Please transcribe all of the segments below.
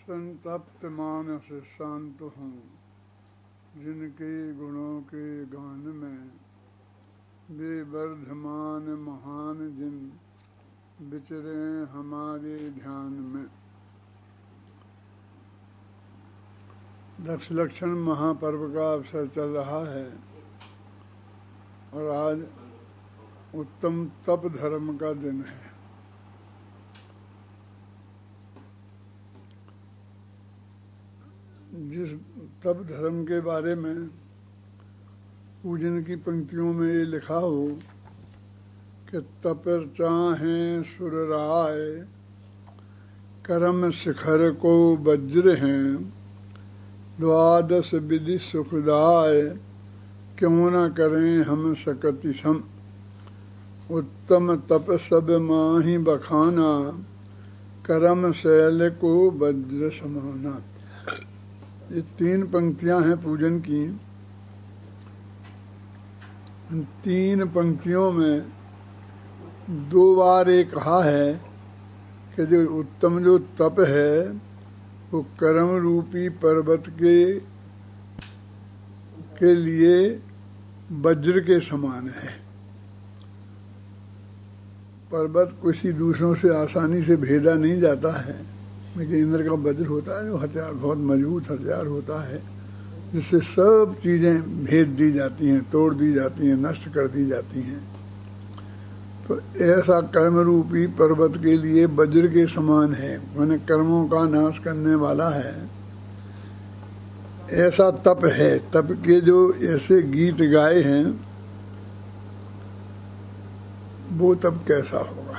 संतप्त मानस शांत हूँ, जिनके गुणों के गान में वे वर्धमान महान जिन विचरे हमारे ध्यान में। दक्ष लक्षण महापर्व का अवसर चल रहा है और आज उत्तम तप धर्म का दिन है। जिस तप धर्म के बारे में पूजन की पंक्तियों में ये लिखा हो कि तपर चाहें सुर राय, कर्म शिखर को वज्र हैं, द्वादश विधि सुखदाय, क्यों न करें हम सकति सम, उत्तम तप सब माही बखाना, कर्म शैल को वज्र समाना। ये 3 पंक्तियां हैं पूजन की। 3 पंक्तियों में 2 बार ये कहा है कि जो उत्तम जो तप है वो कर्म रूपी पर्वत के लिए वज्र के समान है। पर्वत किसी दूसरों से आसानी से भेदा नहीं जाता है, लेकिन इंद्र का वज्र होता है जो हथियार, बहुत मजबूत हथियार होता है, जिससे सब चीज़ें भेद दी जाती हैं, तोड़ दी जाती हैं, नष्ट कर दी जाती हैं। तो ऐसा कर्म रूपी पर्वत के लिए वज्र के समान है, माने कर्मों का नाश करने वाला है। ऐसा तप है। तप के जो ऐसे गीत गाए हैं वो तप कैसा होगा,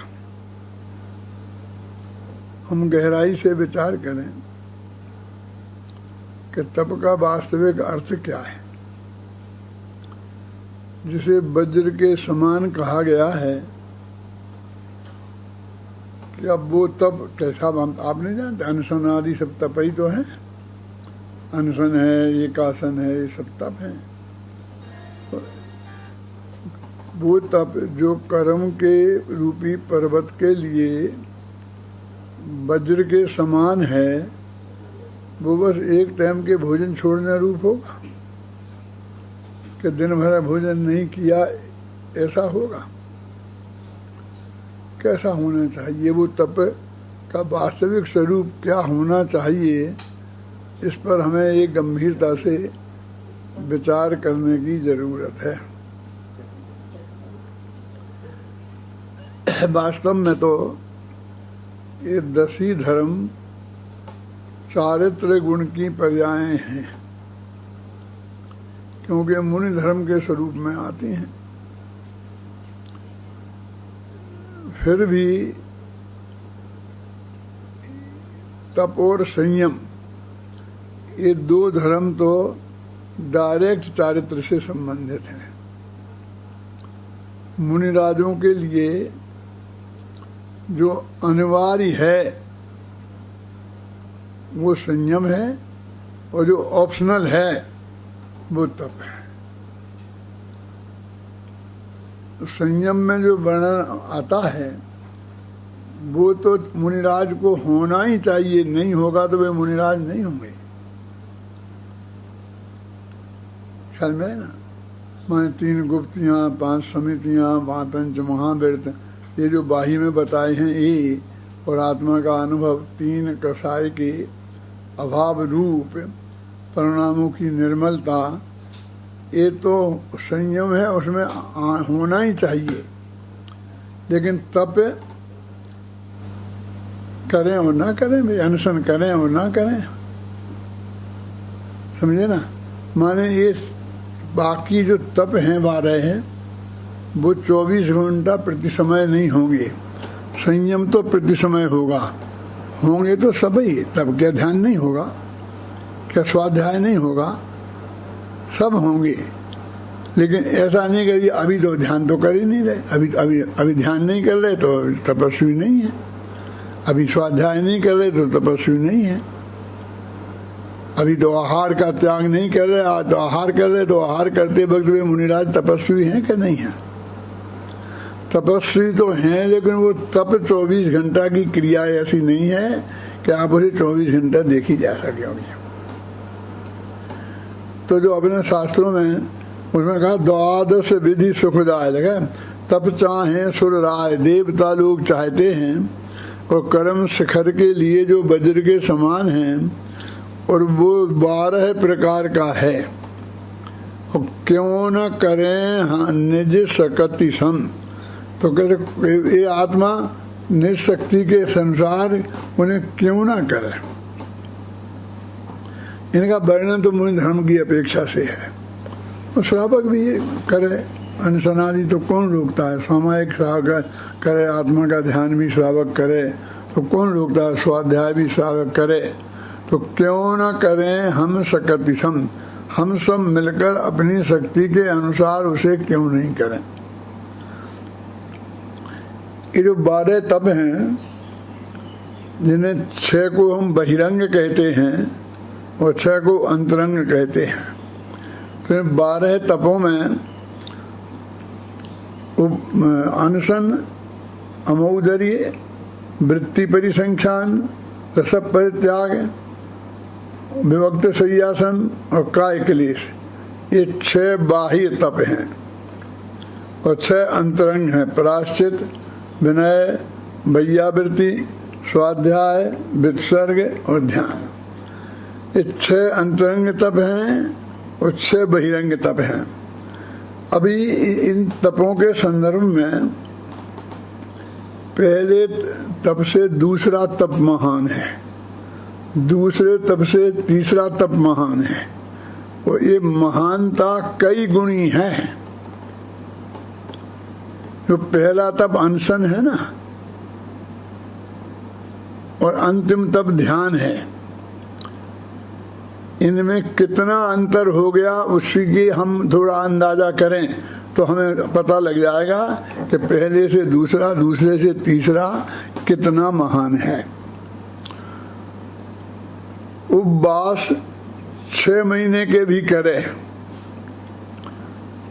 हम गहराई से विचार करें कि तप का वास्तविक अर्थ क्या है। जिसे वज्र के समान कहा गया है कि अब वो तप कैसा, आप नहीं जानते, अनशन आदि सब तप ही तो है। अनशन है, एकासन है, ये सब तप है। वो तप जो कर्म के रूपी पर्वत के लिए वज्र के समान है, वो बस एक टाइम के भोजन छोड़ने रूप होगा कि दिन भर भोजन नहीं किया, ऐसा होगा। कैसा होना चाहिए वो तप का वास्तविक स्वरूप क्या होना चाहिए, इस पर हमें एक गंभीरता से विचार करने की जरूरत है। वास्तव में तो ये 10 ही धर्म चारित्र गुण की पर्यायें हैं, क्योंकि मुनि धर्म के स्वरूप में आती हैं। फिर भी तप और संयम, ये 2 धर्म तो डायरेक्ट चारित्र से संबंधित हैं। मुनिराजों के लिए जो अनिवार्य है वो संयम है, और जो ऑप्शनल है वो तप है। तो संयम में जो वर्णन आता है वो तो मुनिराज को होना ही चाहिए, नहीं होगा तो वे मुनिराज नहीं होंगे। ख्याल में है ना, माने 3 गुप्तियाँ, 5 समितियाँ, 5 पंच महाव्रत, ये जो बाही में बताए हैं ये, और आत्मा का अनुभव, 3 कसाय के अभाव रूप परिणामों की निर्मलता, ये तो संयम है, उसमें होना ही चाहिए। लेकिन तप करें और ना करें, भाई अनशन करें और ना करें, समझे ना। माने ये बाकी जो तप हैं 12 हैं वो 24 घंटा प्रति समय नहीं होंगे। संयम तो प्रति समय होगा, होंगे तो सभी। तब क्या ध्यान नहीं होगा, क्या स्वाध्याय नहीं होगा, सब होंगे। लेकिन ऐसा नहीं कि अभी तो ध्यान तो कर ही नहीं रहे, अभी ध्यान नहीं कर रहे तो तपस्वी नहीं है, अभी स्वाध्याय नहीं कर रहे तो तपस्वी नहीं है, अभी तो आहार का त्याग नहीं कर रहे, आज तो आहार कर रहे, तो आहार करते वक्त वे मुनिराज तपस्वी हैं कि नहीं है। तपस्वी तो हैं, लेकिन वो तप 24 घंटा की क्रिया ऐसी नहीं है कि आप उसे 24 घंटा देखी जा सकेंगे। तो जो अपने शास्त्रों में उसमें कहा द्वादश विधि सुखदाय लगा, तप चाहे सुर राय, देवता लोग चाहते हैं, और कर्म शिखर के लिए जो वज्र के समान है, और वो 12 प्रकार का है। और क्यों न करें निज सकति सम, तो कहते ये आत्मा निज शक्ति के संसार उन्हें क्यों ना करे। इनका वर्णन तो मूल धर्म की अपेक्षा से है, और श्रावक भी करे, अनशनादि तो कौन रोकता है। सामायिक श्रावक करे, आत्मा का ध्यान भी श्रावक करे तो कौन रोकता है, स्वाध्याय भी श्रावक करे। तो क्यों ना करें हम सकति सम, हम सब मिलकर अपनी शक्ति के अनुसार उसे क्यों नहीं करें। ये जो 12 तप हैं, जिन्हें 6 को हम बहिरंग कहते हैं और 6 को अंतरंग कहते हैं। तो 12 तपों में अनशन, अमौदर्य, वृत्ति परिसंख्यान, रस परित्याग, विभक्त शय्यासन और काय क्लेश, ये 6 बाह्य तप हैं। और 6 अंतरंग हैं, प्रायश्चित, विनय, वैयावृत्ति, स्वाध्याय, वित्सर्ग और ध्यान। ये 6 अंतरंग तप हैं और 6 बहिरंग तप हैं। अभी इन तपों के संदर्भ में पहले तप से दूसरा तप महान है, दूसरे तप से तीसरा तप महान है, और ये महानता कई गुणी है। जो पहला तप अनशन है ना, और अंतिम तप ध्यान है, इनमें कितना अंतर हो गया उसी की हम थोड़ा अंदाजा करें तो हमें पता लग जाएगा कि पहले से दूसरा, दूसरे से तीसरा कितना महान है। उपवास 6 महीने के भी करे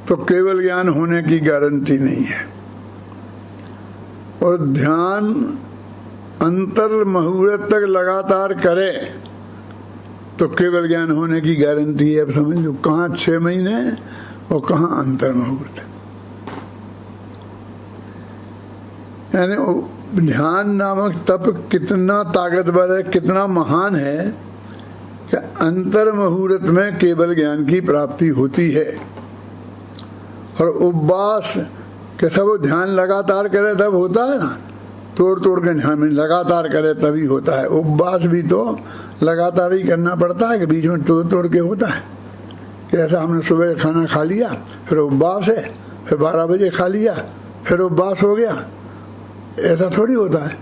तो केवल ज्ञान होने की गारंटी नहीं है, और ध्यान अंतर मुहूर्त तक लगातार करे तो केवल ज्ञान होने की गारंटी है। अब समझ लो कहाँ 6 महीने और कहाँ अंतर मुहूर्त। यानी ध्यान नामक तप कितना ताकतवर है, कितना महान है कि अंतर मुहूर्त में केवल ज्ञान की प्राप्ति होती है। और उपवास के सब ध्यान लगातार करे तब होता है ना, तोड़ तोड़ के ध्यान में लगातार करे तभी होता है। उपवास भी तो लगातार ही करना पड़ता है कि बीच में तोड़ तोड़ के होता है। कि ऐसा हमने सुबह खाना खा लिया फिर उपवास है, फिर 12 बजे खा लिया फिर उपवास हो गया, ऐसा थोड़ी होता है।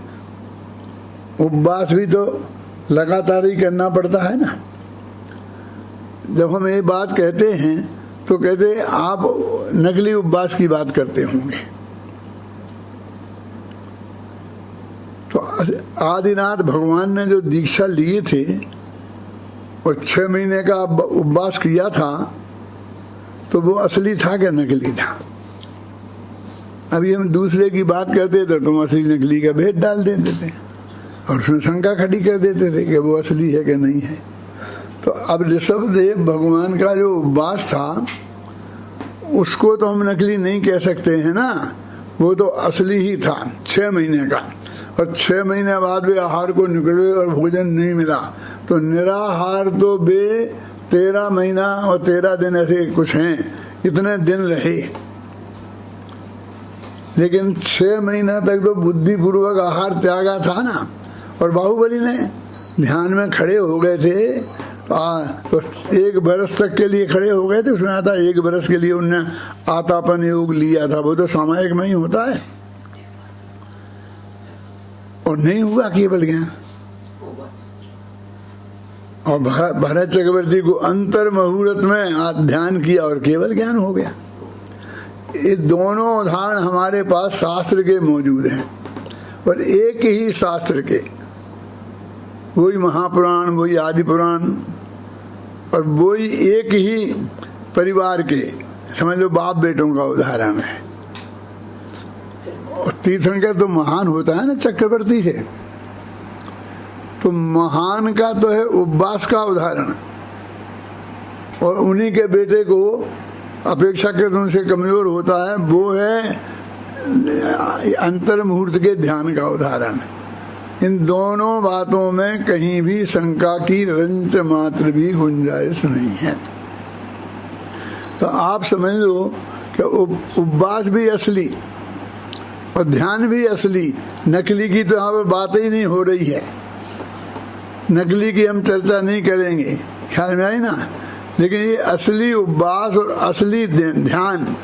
उपवास भी तो लगातार ही करना पड़ता है ना। जब हम ये बात कहते हैं तो कहते आप नकली उपवास की बात करते होंगे। तो आदिनाथ भगवान ने जो दीक्षा लिए थे और 6 महीने का उपवास किया था, तो वो असली था कि नकली था। अभी हम दूसरे की बात करते थे तो असली नकली का भेद डाल देते थे और उसमें शंका खड़ी कर देते थे कि वो असली है कि नहीं है। तो अब ऋषभदेव भगवान का जो उपवास था उसको तो हम नकली नहीं कह सकते हैं ना, वो तो असली ही था 6 महीने का। और 6 महीने बाद वे आहार को निकले और भोजन नहीं मिला, तो निराहार तो वे 13 महीना और 13 दिन ऐसे कुछ हैं, इतने दिन रहे। लेकिन 6 महीना तक तो बुद्धिपूर्वक आहार त्यागा था ना। और बाहुबली ने ध्यान में खड़े हो गए थे, तो 1 बरस तक के लिए खड़े हो गए थे। उसमें आता 1 बरस के लिए उनने आतापन योग लिया था, वो तो सामायिक में ही होता है। और नहीं हुआ केवल ज्ञान। और भरत चक्रवर्ती को अंतर मुहूर्त में ध्यान किया और केवल ज्ञान हो गया। ये दोनों उदाहरण हमारे पास शास्त्र के मौजूद हैं, और एक ही शास्त्र के, वही महापुराण, वही आदि पुराण, और वही एक ही परिवार के, समझ लो बाप बेटों का उदाहरण है। तीर्थंकर तो महान होता है ना चक्रवर्ती से, तो महान का तो है उपवास का उदाहरण, और उन्हीं के बेटे को अपेक्षाकृत उनसे कमजोर होता है, वो है अंतर मुहूर्त के ध्यान का उदाहरण। इन दोनों बातों में कहीं भी शंका की रंच मात्र भी गुंजाइश नहीं है। तो आप समझ लो कि उपवास भी असली और ध्यान भी असली, नकली की तो यहाँ पर बात ही नहीं हो रही है, नकली की हम चर्चा नहीं करेंगे, ख्याल में आई ना। लेकिन ये असली उपवास और असली ध्यान,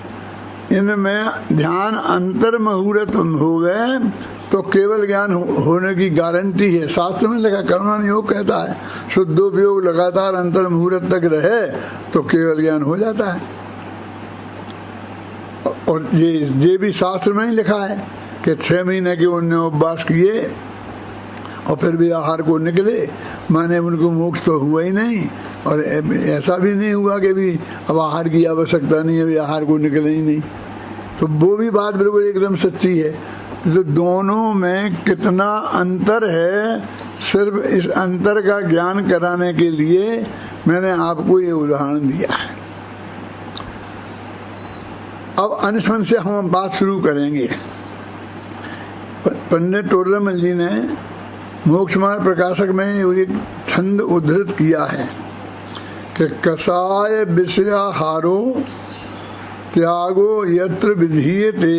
इनमें ध्यान अंतर मुहूर्त हो गए तो केवल ज्ञान होने की गारंटी है। शास्त्र में लिखा, कर्मण योग कहता है शुद्धोपयोग लगातार अंतर मुहूर्त तक रहे तो केवल ज्ञान हो जाता है। और ये भी शास्त्र में ही लिखा है कि 6 महीने के उन्होंने उपवास किए और फिर भी आहार को निकले, माने उनको मोक्ष तो हुआ ही नहीं, और ऐसा भी नहीं हुआ कि भी अब आहार की आवश्यकता नहीं है, अभी आहार को निकले ही नहीं। तो वो भी बात बिल्कुल एकदम सच्ची है। तो दोनों में कितना अंतर है, सिर्फ इस अंतर का ज्ञान कराने के लिए मैंने आपको ये उदाहरण दिया है। अब अनुस्मरण से हम बात शुरू करेंगे। पंडित टोडरमल जी ने मोक्ष मार्ग प्रकाशक में एक छंद उद्धृत किया है कि कषाय विषयाहारो त्यागो यत्र विधीयते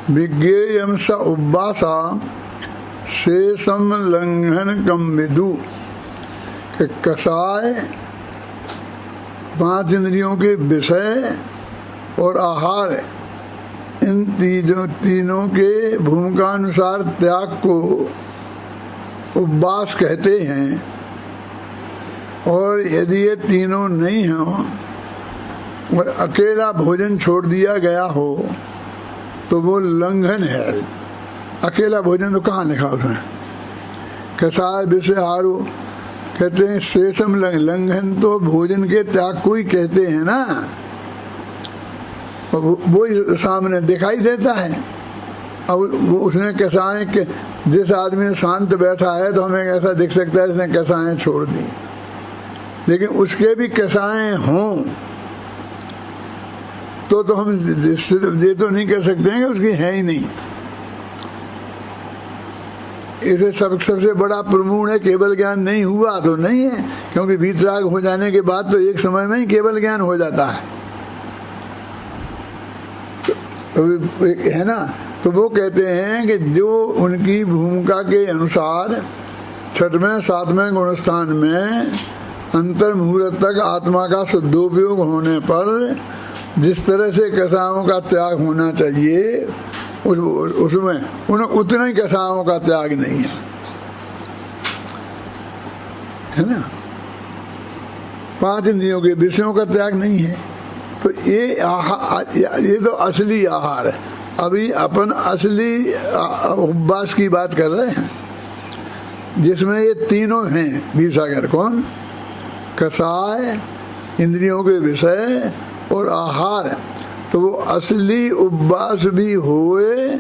विज्ञेयं स उपवासा शेषम लंघन कम विदु। कि कषाय 5 इंद्रियों के विषय और आहार, इन तीनों के भूमिका अनुसार त्याग को उपवास कहते हैं, और यदि ये तीनों नहीं हो और अकेला भोजन छोड़ दिया गया हो तो वो लंघन है। अकेला भोजन तो कहाँ लिखा उसमें, कषाय विषयाहारो कहते हैं, शेषम लंघन तो भोजन के त्याग को ही कहते हैं ना, वो सामने दिखाई देता है। अब वो उसने कषाय के, जिस आदमी शांत बैठा है तो हमें ऐसा दिख सकता है इसने कषाय छोड़ दी, लेकिन उसके भी कषाय हों तो हम ये तो नहीं कह सकते हैं कि उसकी है ही नहीं। इसे सबसे बड़ा प्रमाण है केवल ज्ञान नहीं हुआ तो नहीं है, क्योंकि वीतराग हो जाने के बाद तो एक समय में ही केवल ज्ञान हो जाता है, तो है ना। तो वो कहते हैं कि जो उनकी भूमिका के अनुसार 6वें 7वें गुणस्थान में अंतर मुहूर्त तक आत्मा का शुद्धोपयोग होने पर जिस तरह से कषायों का त्याग होना चाहिए, उसमें उतना ही कषायों का त्याग नहीं है ना। 5 इंद्रियों के विषयों का त्याग नहीं है। तो ये तो असली आहार है। अभी अपन असली उपवास की बात कर रहे हैं, जिसमें ये तीनों हैं वीरसागर। कौन? कषाय, इंद्रियों के विषय और आहार। तो वो असली उपवास भी होए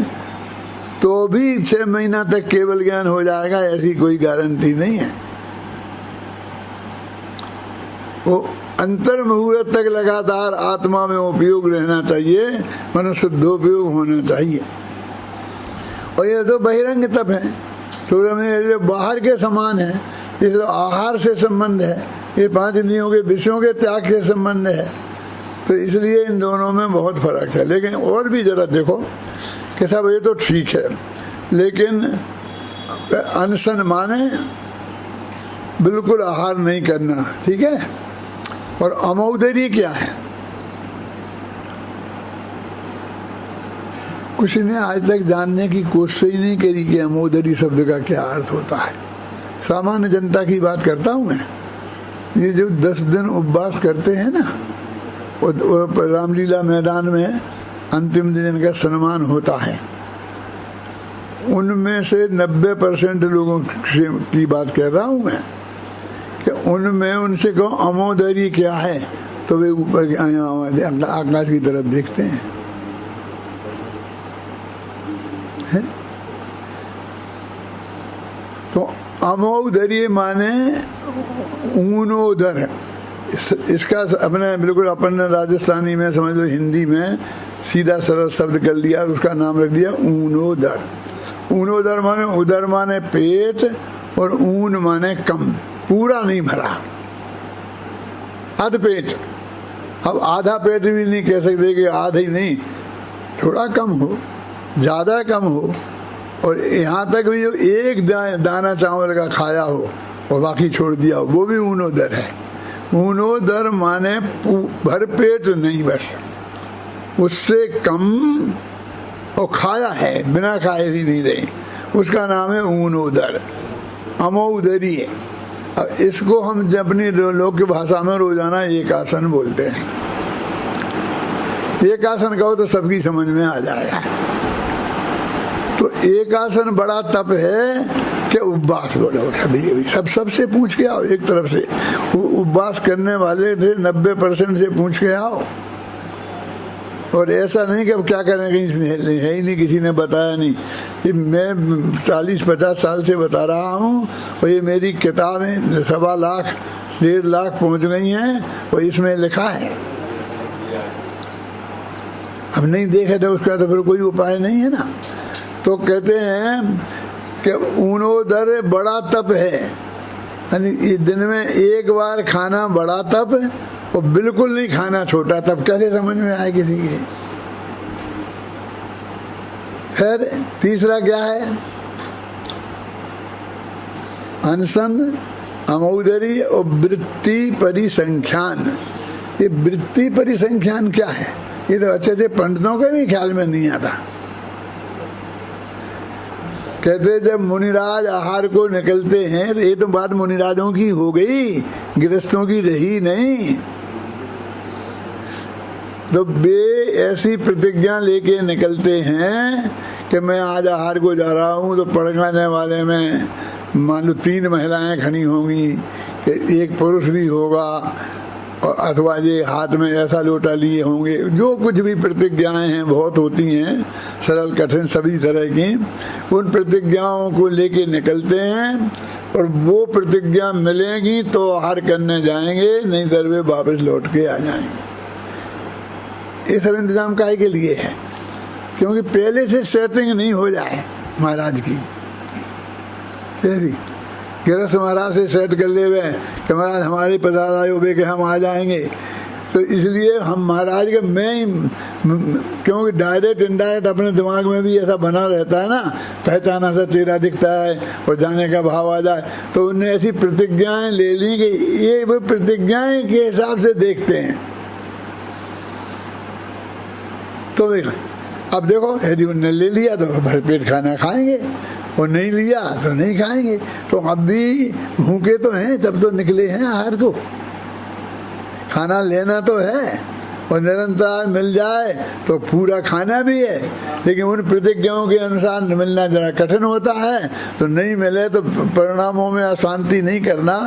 तो भी 6 महीना तक केवल ज्ञान हो जाएगा, ऐसी कोई गारंटी नहीं है। वो अंतर मुहूर्त तक लगातार आत्मा में उपयोग रहना चाहिए, मन शुद्धोपयोग होना चाहिए। और ये तो बहिरंग तप है, तो बाहर के समान है। ये तो आहार से संबंध है, ये 5 इंद्रियों के विषयों के त्याग से संबंध है। तो इसलिए इन दोनों में बहुत फर्क है। लेकिन और भी जरा देखो कि साहब ये तो ठीक है, लेकिन अनशन माने बिल्कुल आहार नहीं करना, ठीक है। और अमौदरी क्या है? कुछ ने आज तक जानने की कोशिश ही नहीं करी कि अमौदरी शब्द का क्या अर्थ होता है। सामान्य जनता की बात करता हूँ मैं। ये जो 10 दिन उपवास करते हैं ना, रामलीला मैदान में अंतिम दिन का सम्मान होता है, उनमें से 90% लोगों की बात कर रहा हूँ मैं कि उनमें उनसे कहो अमोदरी क्या है, तो वे ऊपर आकाश की तरफ देखते हैं। अमोदर्य माने ऊनोदर। इसका अपने बिल्कुल अपन राजस्थानी में समझ लो, हिंदी में सीधा सरल शब्द कर लिया, उसका नाम रख दिया ऊनोदर। ऊनोदर माने उदर माने पेट और ऊन माने कम, पूरा नहीं भरा, अध पेट। अब आधा पेट भी नहीं कह सकते कि आधा ही नहीं, थोड़ा कम हो, ज़्यादा कम हो, और यहाँ तक भी जो एक दाना चावल का खाया हो और बाकी छोड़ दिया हो, वो भी ऊनोदर है। ऊनोदर माने भर पेट नहीं, बस उससे कम, और खाया है, बिना खाए भी नहीं रहे, उसका नाम है ऊनोदर, अमोदरी है। अब इसको हम अपनी लोक की भाषा में रोजाना एक आसन बोलते हैं। एक आसन कहो तो सबकी समझ में आ जाएगा। तो एक आसन बड़ा तप है कि उपवास बोलो, सभी सबसे पूछ के आओ। एक तरफ से उपवास करने वाले थे 90% से पूछ के आओ, और ऐसा नहीं कि अब क्या करें, कहीं है ही नहीं, किसी ने बताया नहीं। ये मैं 40-50 साल से बता रहा हूँ, और ये मेरी किताबें 1.25 लाख 1.5 लाख पहुँच गई हैं, और इसमें लिखा है। अब नहीं देखे तो उसका तो फिर कोई उपाय नहीं है ना। तो कहते हैं कि ऊनोदर बड़ा तप है, यानी दिन में एक बार खाना बड़ा तप, और बिल्कुल नहीं खाना छोटा तप। कैसे समझ में आए किसी के? फिर तीसरा क्या है? अनशन, अमोदरी और वृत्ति परिसंख्यान। ये वृत्ति परिसंख्यान क्या है? ये तो अच्छे अच्छे पंडितों के भी ख्याल में नहीं आता। कहते जब मुनिराज आहार को निकलते हैं, तो ये तो बात मुनिराजों की हो गई, गृहस्थों की रही नहीं। तो वे ऐसी प्रतिज्ञा लेके निकलते हैं कि मैं आज आहार को जा रहा हूँ, तो पड़काने वाले में मान लो 3 महिलाएं खड़ी होंगी, कि एक पुरुष भी होगा, और अथवा ये हाथ में ऐसा लोटा लिए होंगे। जो कुछ भी प्रतिज्ञाएं हैं, बहुत होती हैं, सरल कठिन सभी तरह की। उन प्रतिज्ञाओं को लेके निकलते हैं, और वो प्रतिज्ञा मिलेगी तो आहार करने जाएंगे, नहीं तो वे वापस लौट के आ जाएंगे। ये सब इंतजाम काहे के लिए है? क्योंकि पहले से सेटिंग नहीं हो जाए महाराज की। गृहस्थ महाराज से सेट कर ले वे कि महाराज हमारे पधारा हो बे कि हम आ जाएंगे, तो इसलिए हम महाराज के क्योंकि डायरेक्ट इनडायरेक्ट अपने दिमाग में भी ऐसा बना रहता है ना, पहचाना सा चेहरा दिखता है और जाने का भाव आ जाए। तो उन्होंने ऐसी प्रतिज्ञाएं ले ली कि ये वो प्रतिज्ञाएं के हिसाब से देखते हैं। तो अब देखो, यदि उनने ले लिया तो भरपेट खाना खाएंगे, और नहीं लिया तो नहीं खाएंगे। तो अब भी भूखे तो हैं, तब तो निकले हैं आहार को, खाना लेना तो है, और निरंतर मिल जाए तो पूरा खाना भी है। लेकिन उन प्रतिज्ञाओं के अनुसार मिलना जरा कठिन होता है, तो नहीं मिले तो परिणामों में अशांति नहीं करना,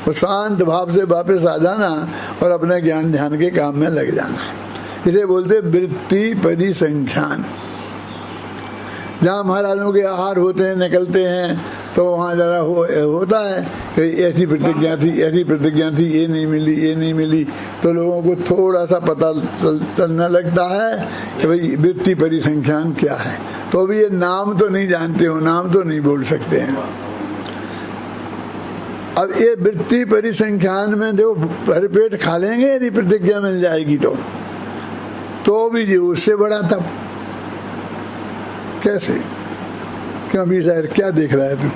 और शांत भाव से वापस आ जाना और अपने ज्ञान ध्यान के काम में लग जाना। इसे बोलते वृत्ति परिसंख्यान। जहाँ महाराजों के आहार होते हैं, निकलते हैं, तो वहाँ जरा होता है कि ऐसी प्रतिज्ञा थी, ऐसी प्रतिज्ञा थी, ये नहीं मिली, ये नहीं मिली। तो लोगों को थोड़ा सा पता चलने लगता है कि भाई वृत्ति परिसंख्यान क्या है। तो अभी ये नाम तो नहीं जानते हो, नाम तो नहीं बोल सकते हैं। अब ये वृत्ति परिसंख्यान में देखो, भरपेट खा लेंगे यदि प्रतिज्ञा मिल जाएगी तो भी जी उससे बड़ा तब। कैसे? क्यों भी शायद क्या देख रहा है तू?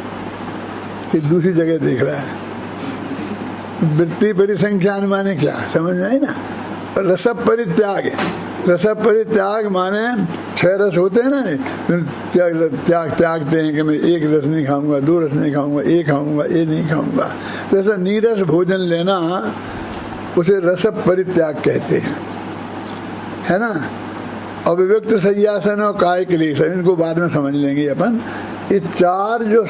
कि दूसरी जगह देख रहा है। वृत्ति परिसंख्यान माने क्या समझ में आई ना? रस परित्याग। रस परित्याग माने 6 रस होते हैं ना, त्यागते हैं कि मैं 1 रस नहीं खाऊंगा, 2 रस नहीं खाऊंगा, 1 खाऊंगा, ये नहीं खाऊंगा। तो ऐसा नीरस भोजन लेना, उसे रस परित्याग कहते हैं, है ना। अभिव्यक्त संयासन और काय क्लेश, इनको बाद में समझ लेंगे अपन। ये 4 जो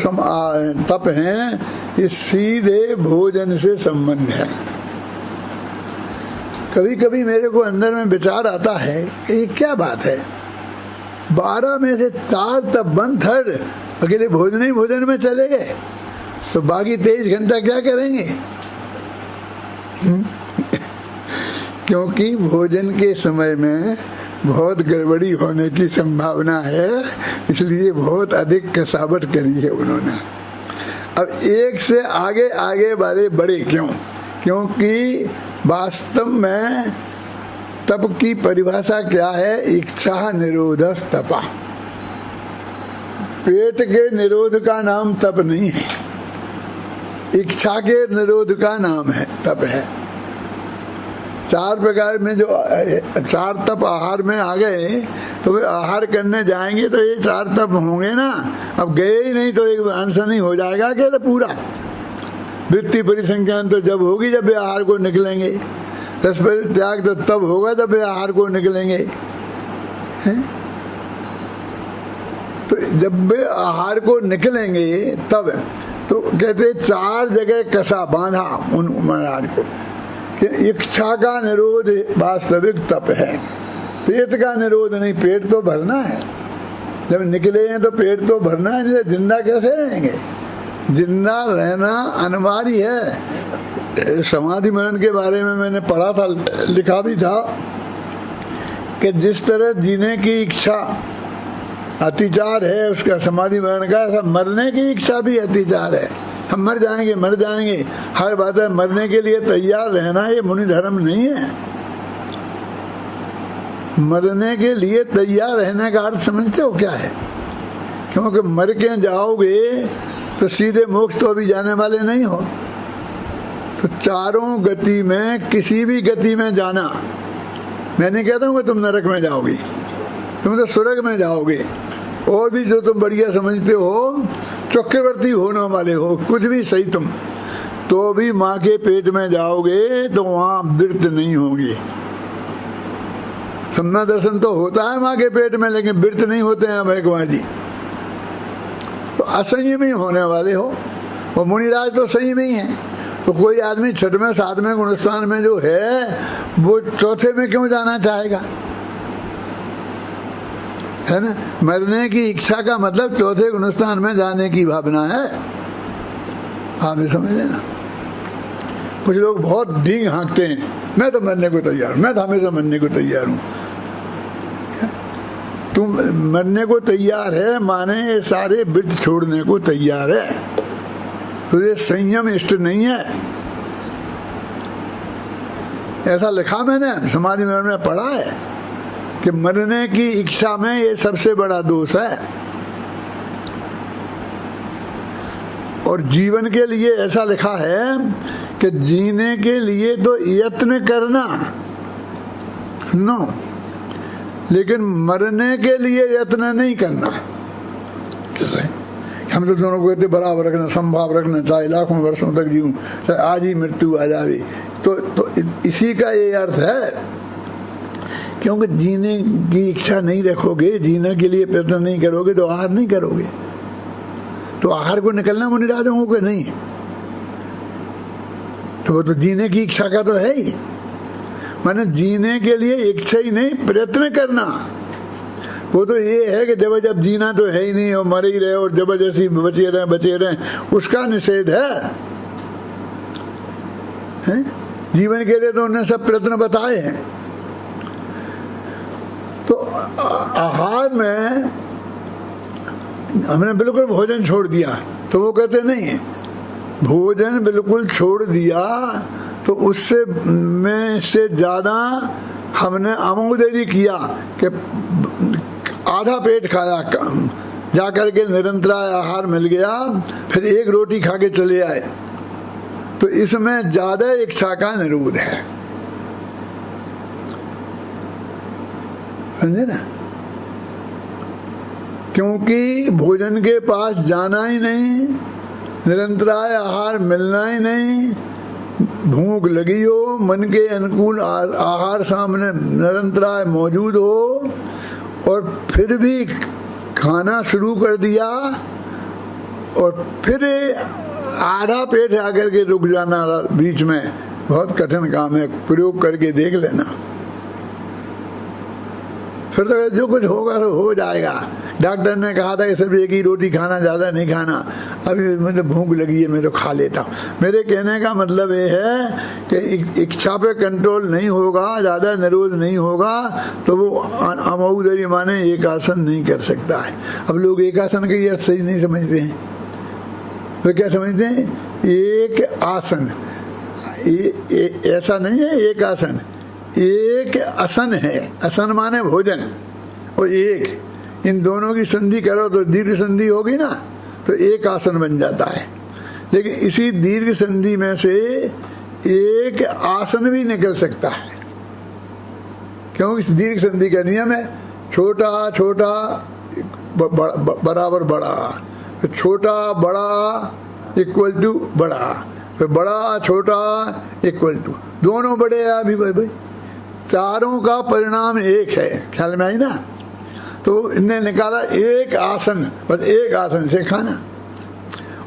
तप हैं, ये सीधे भोजन से संबंध है। कभी कभी मेरे को अंदर में विचार आता है कि ये क्या बात है, 12 में से 4 तप बंद, 3rd अकेले भोजन ही भोजन में चले गए। तो बाकी 23 घंटा क्या करेंगे? क्योंकि भोजन के समय में बहुत गड़बड़ी होने की संभावना है, इसलिए बहुत अधिक कसावट करी है उन्होंने। अब एक से आगे आगे वाले बड़े क्यों? क्योंकि वास्तव में तप की परिभाषा क्या है? इच्छा निरोधस तपा। पेट के निरोध का नाम तप नहीं है, इच्छा के निरोध का नाम है तप है। 4 प्रकार में जो 4 तप आहार में आ गए, तो वे आहार करने जाएंगे तो ये 4 तप होंगे ना। अब गए ही नहीं तो एक आंसर नहीं हो जाएगा क्या? तो पूरा वृत्ति परिसंख्यान तो जब होगी जब वे आहार को निकलेंगे, रस परित्याग तो तब होगा जब वे आहार को निकलेंगे, हैं? तो जब वे आहार को निकलेंगे तब तो कहते 4 जगह कसा बांधा उन महाराज को कि इच्छा का निरोध वास्तविक तप है। पेट का निरोध नहीं, पेट तो भरना है। जब निकले हैं तो पेट तो भरना है, नहीं जिंदा कैसे रहेंगे? जिंदा रहना अनिवार्य है। समाधि मरण के बारे में मैंने पढ़ा था, लिखा भी था कि जिस तरह जीने की इच्छा अतिचार है उसका समाधि मरण का, ऐसा मरने की इच्छा भी अतिचार है। हम मर जाएंगे मर जाएंगे, हर बात है मरने के लिए तैयार रहना, ये मुनि धर्म नहीं है। मरने के लिए तैयार रहने का अर्थ समझते हो क्या है? क्योंकि मर के जाओगे तो सीधे मोक्ष तो अभी जाने वाले नहीं हो। तो चारों गति में किसी भी गति में जाना, मैं नहीं कहता हूँ कि तुम नरक में जाओगे, तुम तो स्वर्ग में जाओगे। और भी जो तुम बढ़िया समझते हो, चक्रवर्ती होने वाले हो, कुछ भी सही तुम, तो भी माँ के पेट में जाओगे तो वहाँ वृत्त नहीं होगी। सम्ना दर्शन तो होता है माँ के पेट में, लेकिन वृत्त नहीं होते हैं भगवान जी। तो असंयमी होने वाले हो। वो मुनिराज तो संयमी है। तो कोई आदमी 6वें 7वें गुणस्थान में जो है वो 4थे में क्यों जाना चाहेगा? है ना? मरने की इच्छा का मतलब 4थे गुणस्थान में जाने की भावना है। आप भी समझ लेना। कुछ लोग बहुत डींग हाँकते हैं, मैं तो मरने को तैयार हूँ, मैं तो हमेशा मरने को तैयार हूँ। तुम मरने को तैयार है माने ये सारे वृत्त छोड़ने को तैयार है, तो ये संयम इष्ट नहीं है। ऐसा लिखा मैंने समाधि में पढ़ा है कि मरने की इच्छा में ये सबसे बड़ा दोष है। और जीवन के लिए ऐसा लिखा है कि जीने के लिए तो यत्न करना नो, लेकिन मरने के लिए यत्न नहीं करना। हम तो दोनों को कहते बराबर रखना, संभाव रखना, चाहे लाखों वर्षों तक जीऊं, चाहे आज ही मृत्यु आ जावे। तो इसी का ये अर्थ है। क्योंकि जीने की इच्छा नहीं रखोगे, जीने के लिए प्रयत्न नहीं करोगे तो आहार नहीं करोगे। तो आहार को निकलना मुनिराजों को नहीं, तो वो तो जीने की इच्छा का तो है ही। माने जीने के लिए इच्छा ही नहीं, प्रयत्न करना। वो तो ये है कि जब जीना तो है ही नहीं और मर ही रहे और जबरदस्ती बचे रहे, उसका निषेध है? जीवन के लिए तो उन्होंने सब प्रयत्न बताए हैं। तो आहार में हमने बिल्कुल भोजन छोड़ दिया, तो वो कहते नहीं, भोजन बिल्कुल छोड़ दिया तो उससे में से ज्यादा हमने आमोदरी किया कि आधा पेट खाया, जाकर के निरंतराय आहार मिल गया, फिर 1 रोटी खा के चले आए, तो इसमें ज्यादा इच्छा का निरोध है। समझे ना? क्योंकि भोजन के पास जाना ही नहीं, निरंतराय आहार मिलना ही नहीं, भूख लगी हो, मन के अनुकूल आहार सामने निरंतराय मौजूद हो, और फिर भी खाना शुरू कर दिया और फिर आधा पेट आकर के रुक जाना बीच में, बहुत कठिन काम है। प्रयोग करके देख लेना, फिर तो जो कुछ होगा तो हो जाएगा। डॉक्टर ने कहा था कि सब एक ही रोटी खाना, ज़्यादा नहीं खाना, अभी मुझे भूख लगी है मैं तो खा लेता हूँ। मेरे कहने का मतलब ये है कि इच्छा पे कंट्रोल नहीं होगा, ज़्यादा निरोध नहीं होगा तो वो अमौदरी माने एक आसन नहीं कर सकता है। अब लोग एक आसन का अर्थ सही नहीं समझते हैं। वे क्या समझते हैं? एक आसन, ऐसा नहीं है एक आसन, एक आसन है। आसन माने भोजन, और एक, इन दोनों की संधि करो तो दीर्घ संधि होगी ना, तो एक आसन बन जाता है। लेकिन इसी दीर्घ संधि में से एक आसन भी निकल सकता है, क्योंकि इस दीर्घ संधि का नियम है छोटा छोटा बराबर बड़ा, छोटा बड़ा इक्वल टू बड़ा, फिर बड़ा छोटा इक्वल टू, दोनों बड़े हैं अभी भाई, चारों का परिणाम एक है। ख्याल में आई ना? तो इनने निकाला एक आसन, बस एक आसन से खाना।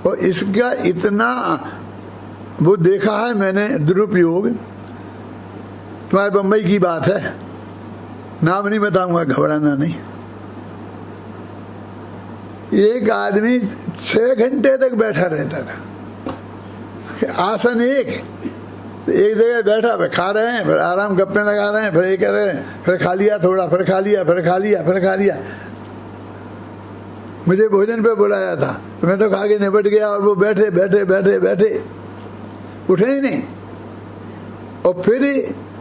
और इसका इतना वो देखा है मैंने दुरुपयोग, तुम्हारे बम्बई की बात है, नाम नहीं बताऊंगा, घबराना नहीं। एक आदमी 6 घंटे तक बैठा रहता था, आसन एक जगह बैठा, फिर खा रहे हैं, फिर आराम गप्पे लगा रहे हैं, फिर ये कर रहे हैं, फिर खा लिया थोड़ा, फिर खा लिया, फिर खा लिया, फिर खा लिया। मुझे भोजन पे बुलाया था तो मैं तो खा के निपट गया, और वो बैठे बैठे बैठे बैठे उठे ही नहीं। और फिर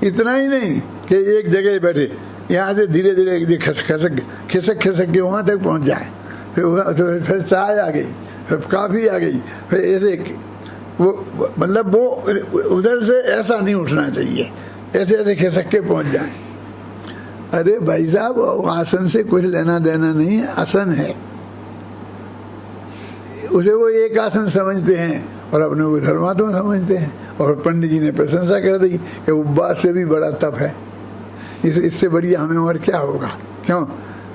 इतना ही नहीं कि एक जगह बैठे, यहाँ से धीरे धीरे खिसक के वहाँ तक पहुँच जाए, फिर चाय आ गई, फिर कॉफ़ी आ गई, फिर ऐसे वो मतलब वो उधर से ऐसा नहीं उठना चाहिए, ऐसे ऐसे खिसक के पहुँच जाए। अरे भाई साहब, आसन से कुछ लेना देना नहीं है, आसन है, उसे वो एक आसन समझते हैं और अपने को धर्मात्मा समझते हैं। और पंडित जी ने प्रशंसा कर दी कि उपवास से भी बड़ा तप है, इससे बढ़िया हमें और क्या होगा। क्यों?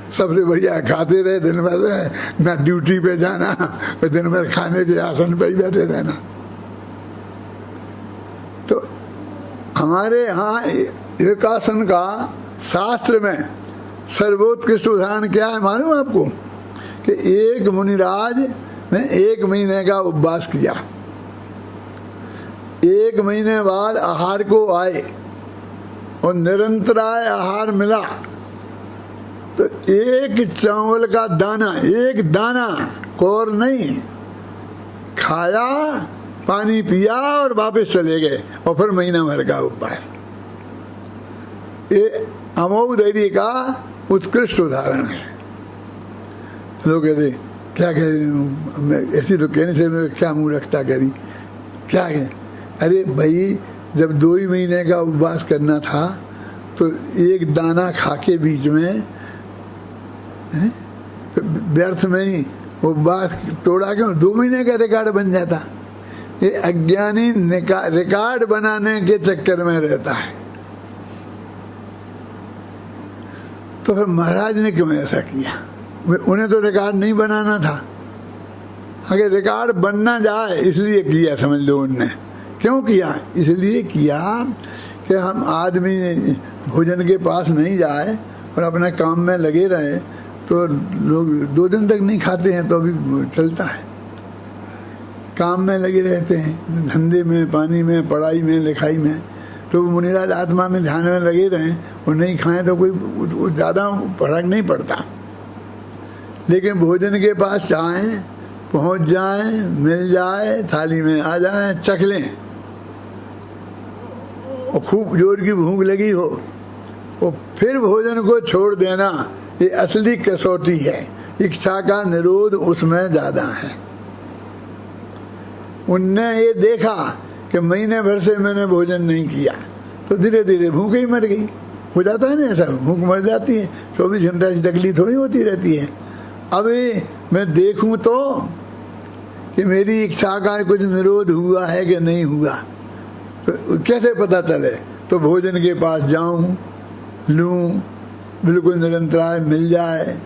सबसे बढ़िया खाते रहे दिन भर, ना ड्यूटी पे जाना, तो दिन भर खाने के आसन पे ही बैठे रहना। तो हमारे यहाँ एकासन का शास्त्र में सर्वोत्कृष्ट उदाहरण क्या है मालूम आपको? कि एक मुनिराज ने 1 महीने का उपवास किया, 1 महीने बाद आहार को आए और निरंतराय आहार मिला, तो एक चावल का दाना, एक दाना कौर नहीं खाया, पानी पिया और वापस चले गए, और फिर महीना भर का उपवास। ये अमोघ धैर्य का उत्कृष्ट उदाहरण है। लोग कहते क्या कह, ऐसी तो कहने से क्या मुंह रखता करी, क्या कहें? अरे भाई, जब 2 ही महीने का उपवास करना था तो एक दाना खा के बीच में व्यर्थ में ही उपवास तोड़ा क्यों? 2 महीने का रिकॉर्ड बन जाता। ये अज्ञानी रिकॉर्ड बनाने के चक्कर में रहता है। तो फिर महाराज ने क्यों ऐसा किया? उन्हें तो रिकॉर्ड नहीं बनाना था, अगर रिकॉर्ड बनना जाए इसलिए किया, समझ लो उनने। क्यों किया? इसलिए किया कि हम आदमी भोजन के पास नहीं जाए और अपने काम में लगे रहे, तो लोग 2 दिन तक नहीं खाते हैं तो अभी चलता है, काम में लगे रहते हैं, धंधे में, पानी में, पढ़ाई में, लिखाई में। तो मुनिराज आत्मा में ध्यान में लगे रहें और नहीं खाएं तो कोई ज़्यादा फर्क नहीं पड़ता। लेकिन भोजन के पास जाएं, पहुंच जाएं, मिल जाए, थाली में आ जाएं, चख लें, और खूब जोर की भूख लगी हो, और फिर भोजन को छोड़ देना, ये असली कसौटी है। इच्छा का निरोध उसमें ज़्यादा है। उनने ये देखा कि महीने भर से मैंने भोजन नहीं किया, तो धीरे धीरे भूख ही मर गई। हो जाता है ना ऐसा, भूख मर जाती है, 24 घंटा की तकलीफ थोड़ी होती रहती है। अभी मैं देखूं तो कि मेरी इच्छा का कुछ निरोध हुआ है कि नहीं हुआ, तो कैसे पता चले? तो भोजन के पास जाऊं, लूं, बिल्कुल निरंतराय मिल जाए,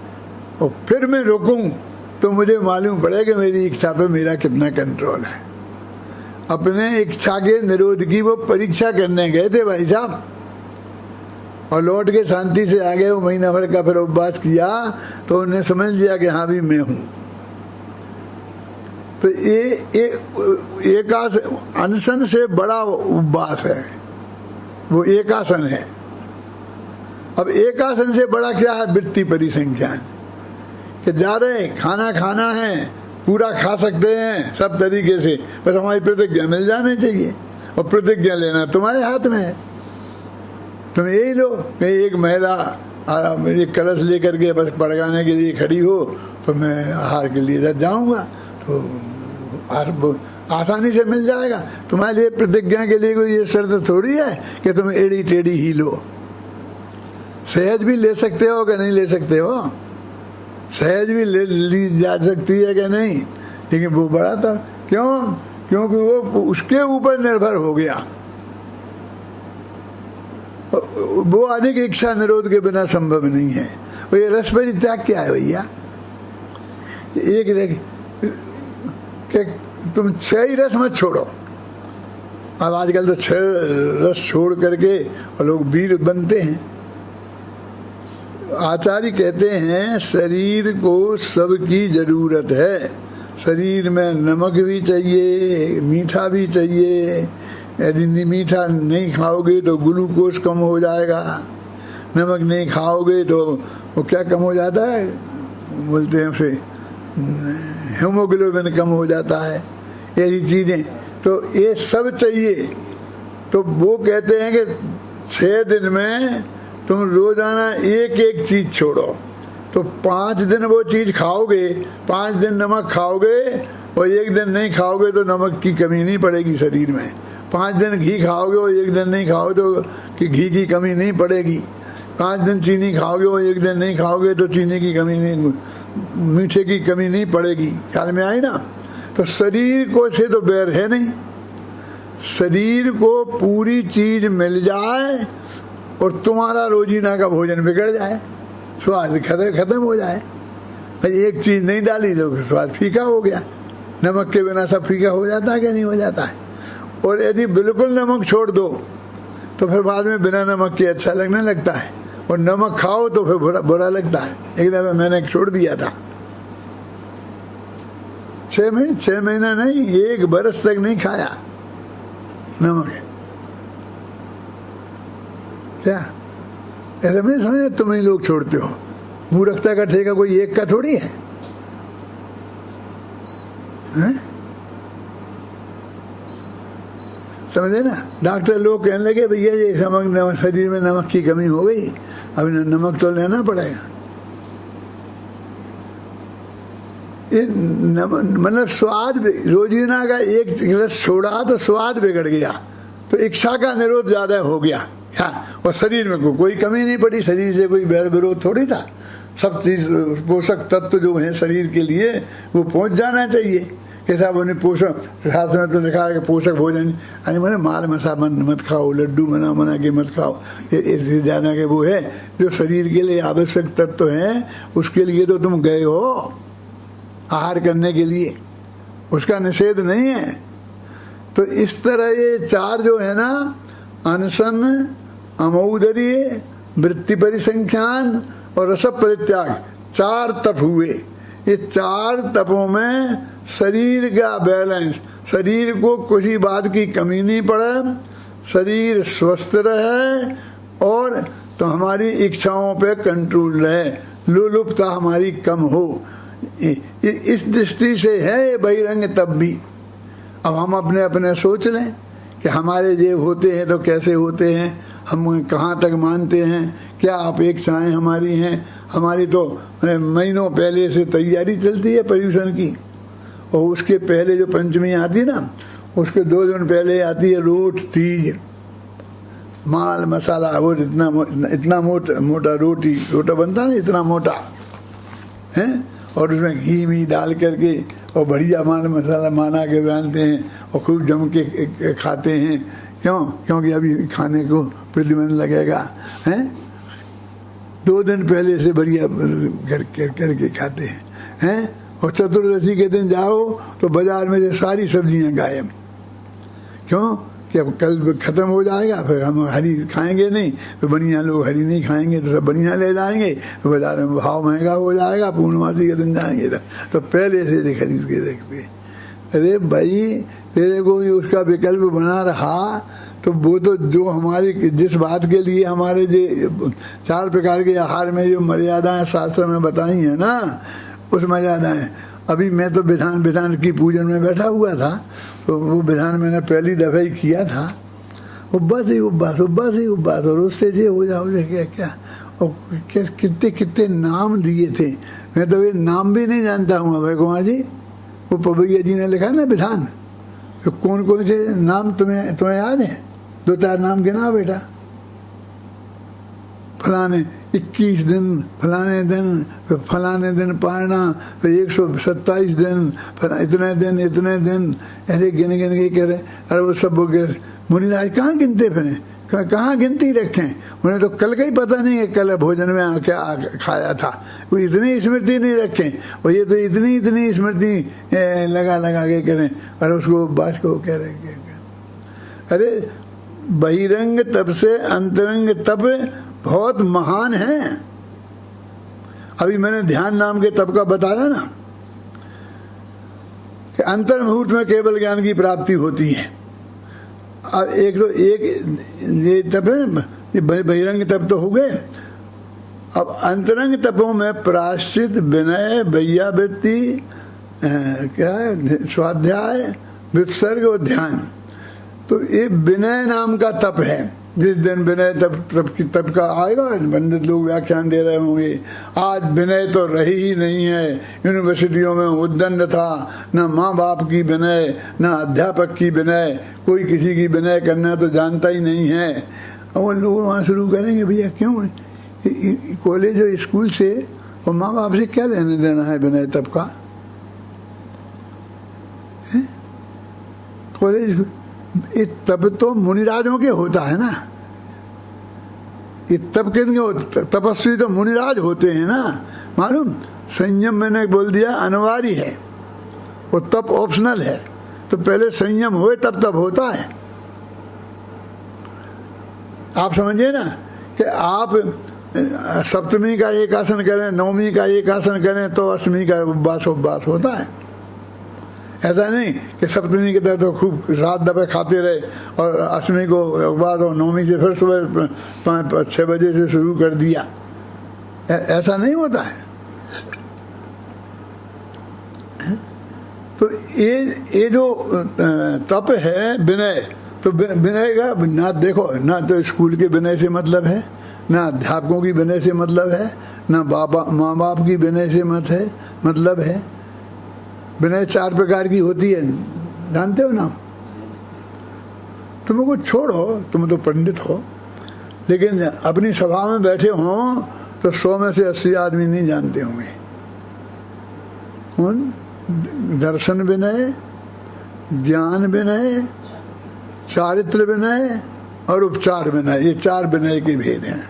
और फिर मैं रुकूं तो मुझे मालूम पड़े कि मेरी इच्छा पे मेरा कितना कंट्रोल है। अपने इच्छा के निरोध की वो परीक्षा करने गए थे भाई साहब, और लौट के शांति से आ गए, वो महीना भर का फिर उपवास किया तो उन्हें समझ लिया कि हाँ भी मैं हूँ। तो ये एकास अनशन से बड़ा उपवास है, वो एकासन है। अब एकासन से बड़ा क्या है? वृत्ति परिसंख्यान, कि जा रहे खाना खाना है, पूरा खा सकते हैं सब तरीके से, बस हमारी प्रतिज्ञा मिल जानी चाहिए। और प्रतिज्ञा लेना तुम्हारे हाथ में है, तुम यही लो। कहीं एक महिला एक कलश लेकर के बस पड़गाने के लिए खड़ी हो तो मैं आहार के लिए जाऊंगा, तो आसानी से मिल जाएगा। तुम्हारे लिए प्रतिज्ञा के लिए कोई ये शर्त थोड़ी है कि तुम एड़ी टेढ़ी ही लो। सहज भी ले सकते हो कि नहीं ले सकते हो, सहज भी ली जा सकती है कि नहीं, लेकिन वो बड़ा था। क्यों? क्योंकि वो उसके ऊपर निर्भर हो गया। वो अधिक इच्छा निरोध के बिना संभव नहीं है। वो ये रस परित्याग क्या है भैया? एक कि तुम 6 ही रस मत छोड़ो। अब आजकल तो 6 रस छोड़ करके और लोग वीर बनते हैं। आचार्य कहते हैं शरीर को सबकी जरूरत है। शरीर में नमक भी चाहिए, मीठा भी चाहिए। यदि मीठा नहीं खाओगे तो ग्लूकोज कम हो जाएगा, नमक नहीं खाओगे तो वो क्या कम हो जाता है, बोलते हैं फिर हीमोग्लोबिन कम हो जाता है, ऐसी चीज़ें। तो ये सब चाहिए। तो वो कहते हैं कि 6 दिन में तुम रोजाना एक चीज छोड़ो। तो 5 दिन वो चीज खाओगे, 5 दिन नमक खाओगे और 1 दिन नहीं खाओगे तो नमक की कमी नहीं पड़ेगी शरीर में। 5 दिन घी खाओगे और 1 दिन नहीं खाओगे तो कि घी की कमी नहीं पड़ेगी। 5 दिन चीनी खाओगे और 1 दिन नहीं खाओगे तो चीनी की कमी नहीं, मीठे की कमी नहीं पड़ेगी। ख्याल में आई ना? तो शरीर को से तो बैर है नहीं। शरीर को पूरी चीज मिल जाए और तुम्हारा रोजीना का भोजन बिगड़ जाए, स्वाद खत्म हो जाए। भाई एक चीज नहीं डाली तो स्वाद फीका हो गया। नमक के बिना सब फीका हो जाता है कि नहीं हो जाता है? और यदि बिल्कुल नमक छोड़ दो तो फिर बाद में बिना नमक के अच्छा लगने लगता है, और नमक खाओ तो फिर बुरा लगता है। एक दफा मैंने छोड़ दिया था, 6 महीना नहीं, 1 बरस तक नहीं खाया नमक। क्या ऐसा नहीं समझे तुम ही लोग छोड़ते हो? मूर्खता का ठेका कोई एक का थोड़ी है, हैं? समझे ना? डॉक्टर लोग कहने लगे भैया ये शरीर में नमक की कमी हो गई, अब नमक तो लेना पड़ेगा। ये मतलब स्वाद, रोजीना का एक रस छोड़ा तो स्वाद बिगड़ गया, तो इच्छा का निरोध ज्यादा हो गया। हाँ, और शरीर में कोई कमी नहीं पड़ी, शरीर से कोई बैर विरोध थोड़ी था। सब चीज पोषक तत्व जो है शरीर के लिए वो पहुंच जाना चाहिए। कैसा उन्हें पोषक, शास्त्र में तो लिखा है कि पोषक भोजन, यानी मैंने माल मसाला मत खाओ, लड्डू बना के मत खाओ, ये ज्यादा के वो है जो शरीर के लिए आवश्यक तत्व है, उसके लिए तो तुम गए हो आहार करने के लिए, उसका निषेध नहीं है। तो इस तरह ये 4 जो है ना, अनशन, अमौदर्य, वृत्ति परिसंख्यान और रस परित्याग, 4 तप हुए। ये 4 तपों में शरीर का बैलेंस, शरीर को किसी बात की कमी नहीं पड़े, शरीर स्वस्थ रहे और तो हमारी इच्छाओं पे कंट्रोल रहे, लोलुपता हमारी कम हो। इस दृष्टि से है ये बहिरंग तप भी। अब हम अपने अपने सोच लें कि हमारे ये होते हैं तो कैसे होते हैं, हम कहाँ तक मानते हैं, क्या अपेक्षाएं हमारी हैं। हमारी तो महीनों पहले से तैयारी चलती है पर्यूषण की, और उसके पहले जो पंचमी आती ना, उसके 2 दिन पहले आती है रोट तीज, माल मसाला, वो इतना मोटा रोटा बनता ना, इतना मोटा है, और उसमें घी मी डाल करके और बढ़िया माल मसाला माना के बनाते हैं और खूब जम के खाते हैं। क्यों? क्योंकि अभी खाने को प्रतिबंध लगेगा, हैं? 2 दिन पहले से बढ़िया करके खाते हैं। और चतुर्दशी के दिन जाओ तो बाजार में से सारी सब्जियां गायब। क्यों? कि अब कल ख़त्म हो जाएगा, फिर हम हरी खाएंगे नहीं, तो बढ़िया लोग हरी नहीं खाएंगे तो सब बढ़िया ले जाएंगे, तो बाजार में भाव महंगा हो जाएगा, पूर्णमासी के दिन जाएंगे तो पहले से खरीद के देखते। अरे भाई तेरे को उसका विकल्प बना रहा तो वो तो जो हमारी जिस बात के लिए हमारे जो 4 प्रकार के आहार में जो मर्यादाएं शास्त्र में बताई हैं ना, उस मर्यादाएं। अभी मैं तो विधान की पूजन में बैठा हुआ था, तो वो विधान मैंने पहली दफा ही किया था। उपवास ही उपवास, उपवास ही उपवास, और उससे ये हो जाओ क्या क्या, और कितने नाम दिए थे। मैं तो ये नाम भी नहीं जानता हूँ अभय कुमार जी। वो पबैया जी ने लिखा ना विधान, तो कौन कौन से नाम तुम्हें याद है? 2-4 नाम गिना बेटा। फलाने 21 दिन, फलाने दिन पारना, फिर 127 दिन, इतने दिन ऐसे गिन के कह रहे। अरे वो सब मुनिराज कहाँ गिनते फिरे, कहाँ गिनती रखें? उन्हें तो कल का ही पता नहीं है कल भोजन में क्या खाया था। वो इतनी स्मृति नहीं रखें, और ये तो इतनी स्मृति लगा के करें, और उसको बात को कह रहे। अरे बहिरंग तप से अंतरंग तप बहुत महान है। अभी मैंने ध्यान नाम के तप का बताया ना, कि अंतर मुहूर्त में केवल ज्ञान की प्राप्ति होती है। और एक ये तप है, ये बहिरंग तप तो हो गए। अब अंतरंग तपों में प्रायश्चित, विनय, वैयावृत्ति, क्या है, स्वाध्याय, विसर्ग और ध्यान। तो ये विनय नाम का तप है। जिस दिन विनय तप का आएगा, पंडित लोग व्याख्यान दे रहे होंगे। आज विनय तो रही ही नहीं है। यूनिवर्सिटियों में उद्दंड था, न माँ बाप की विनय, न अध्यापक की विनय, कोई किसी की विनय करना तो जानता ही नहीं है। और लोग वहाँ शुरू करेंगे, भैया क्यों कॉलेज और स्कूल से और माँ बाप से क्या लेने देना है विनय तप का? कॉलेज ये तब तो मुनिराजों के होता है ना। ये तब किन तपस्वी तो मुनिराज होते हैं ना, मालूम। संयम मैंने बोल दिया अनिवार्य है, वो तप ऑप्शनल है। तो पहले संयम होए तब होता है। आप समझिए ना कि आप सप्तमी का एक आसन करें, नवमी का एक आसन करें तो अष्टमी का उपवास होता है। ऐसा नहीं कि सप्तमी के तहत तो खूब 7 दफे खाते रहे और अष्टमी को उपवास, और नवमी से फिर सुबह 5-6 बजे से शुरू कर दिया। ऐसा नहीं होता है। तो ये जो तप है विनय, तो विनय का ना देखो, ना तो स्कूल के विनय से मतलब है, ना अध्यापकों की विनय से मतलब है, ना माँ बाप की विनय से मतलब है। विनय 4 प्रकार की होती है, जानते हो ना? तुमको छोड़ो, तुम तो पंडित हो, लेकिन अपनी सभा में बैठे हो तो 100 में से 80 आदमी नहीं जानते होंगे। कौन? दर्शन विनय, ज्ञान विनय, चारित्र विनय और उपचार विनय, ये 4 विनय के भेद हैं।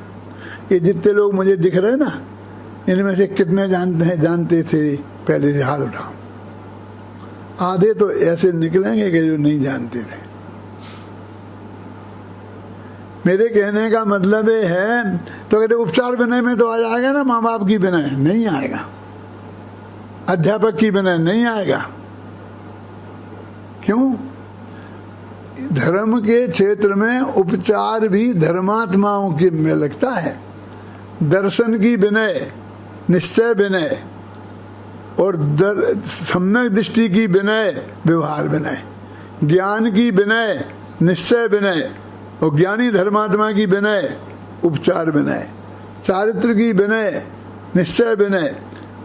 ये जितने लोग मुझे दिख रहे हैं ना, इनमें से कितने जानते थे? पहले से हाथ उठाओ। आधे तो ऐसे निकलेंगे कि जो नहीं जानते थे। मेरे कहने का मतलब ये है, तो कहते उपचार विनय में तो आ जाएगा ना, माँ बाप की विनय नहीं आएगा, अध्यापक की विनय नहीं आएगा। क्यों? धर्म के क्षेत्र में उपचार भी धर्मात्माओं के में लगता है। दर्शन की विनय, निश्चय विनय, और सम्यक दृष्टि की विनय, व्यवहार विनय, ज्ञान की विनय, निश्चय विनय, और ज्ञानी धर्मात्मा की विनय, उपचार विनय, चारित्र की विनय, निश्चय विनय,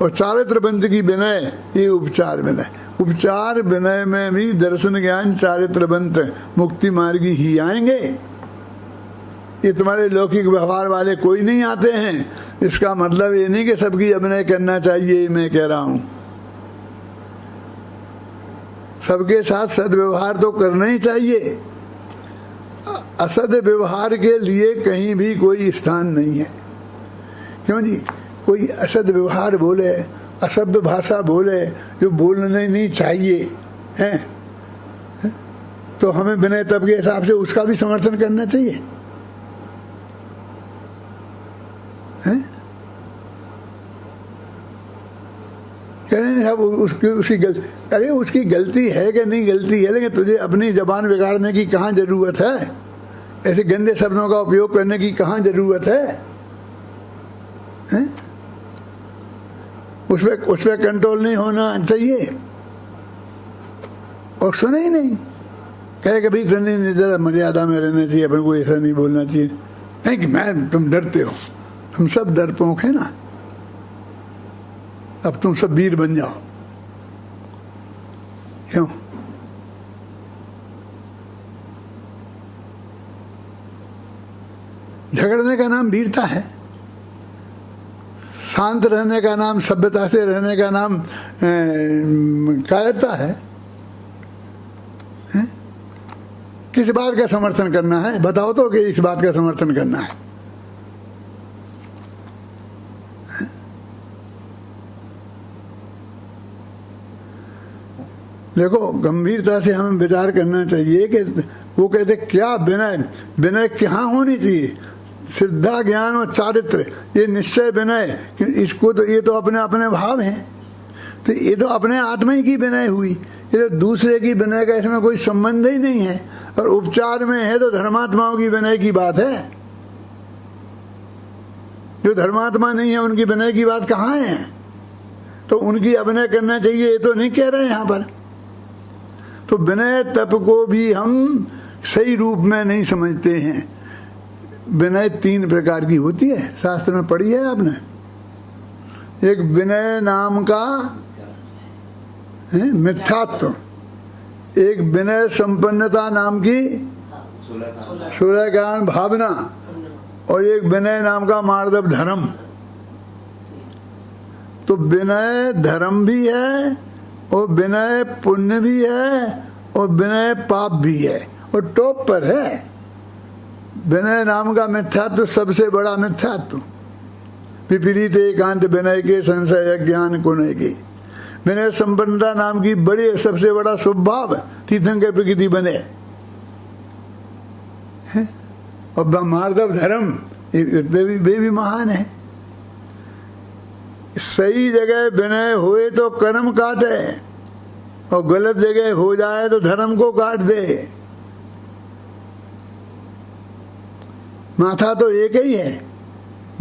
और चारित्र बंध की विनय, ये उपचार विनय। उपचार विनय में भी दर्शन, ज्ञान, चारित्र बंध, मुक्ति मार्गी ही आएंगे। ये तुम्हारे लौकिक व्यवहार वाले कोई नहीं आते हैं। इसका मतलब ये नहीं कि सबकी अभिनय करना चाहिए, मैं कह रहा हूं सबके साथ सद्व्यवहार तो करना ही चाहिए। असद व्यवहार के लिए कहीं भी कोई स्थान नहीं है। क्यों जी? कोई असद व्यवहार बोले, असभ्य भाषा बोले, जो बोलना नहीं चाहिए है, तो हमें विनय तप के हिसाब से उसका भी समर्थन करना चाहिए, हैं? कह रहे हैं उसकी गलती, अरे उसकी गलती है कि नहीं गलती है, लेकिन तुझे अपनी जबान बिगाड़ने की कहाँ जरूरत है, ऐसे गंदे शब्दों का उपयोग करने की कहाँ जरूरत है, हैं? उस पर कंट्रोल नहीं होना चाहिए। और सुने ही नहीं, कहे कि भाई सुनिए जरा मर्यादा में रहना चाहिए, अपन को ऐसा नहीं बोलना चाहिए। नहीं कि मैं, तुम डरते हो, तुम सब डरपोक है ना, अब तुम सब वीर बन जाओ। क्यों? झगड़ने का नाम वीरता है, शांत रहने का नाम, सभ्यता से रहने का नाम कायरता है। किस बात का समर्थन करना है बताओ तो, कि इस बात का समर्थन करना है? देखो गंभीरता से हमें विचार करना चाहिए कि वो कहते क्या विनय, विनय कहाँ होनी चाहिए? श्रद्धा, ज्ञान और चारित्र, ये निश्चय विनय, इसको तो ये तो अपने अपने भाव हैं, तो ये तो अपने आत्मा ही की विनय हुई, ये तो दूसरे की विनय का इसमें कोई संबंध ही नहीं है। और उपचार में है तो धर्मात्माओं की विनय की बात है, जो धर्मात्मा नहीं है उनकी विनय की बात कहाँ है? तो उनकी अभिनय करना चाहिए ये तो नहीं कह रहे यहाँ पर। तो विनय तप को भी हम सही रूप में नहीं समझते हैं। विनय 3 प्रकार की होती है, शास्त्र में पढ़ी है आपने। एक विनय नाम का मिथ्यात्व, एक विनय संपन्नता नाम की 16 कारण भावना, और एक विनय नाम का मार्दव धर्म। तो विनय धर्म भी है, और विनय पुण्य भी है, और विनय पाप भी है, और टॉप पर है विनय नाम का मिथ्यात्व, सबसे बड़ा मिथ्यात्व। विपरीत एकांत विनय के संशय ज्ञान को नहीं की। विनय संपन्नता नाम की बड़ी सबसे बड़ा स्वभाव तीर्थंकर प्रकृति बने, और मार्दव धर्म वे भी महान है। सही जगह विनय होए तो कर्म काटे, और गलत जगह हो जाए तो धर्म को काट दे। माथा तो एक ही है,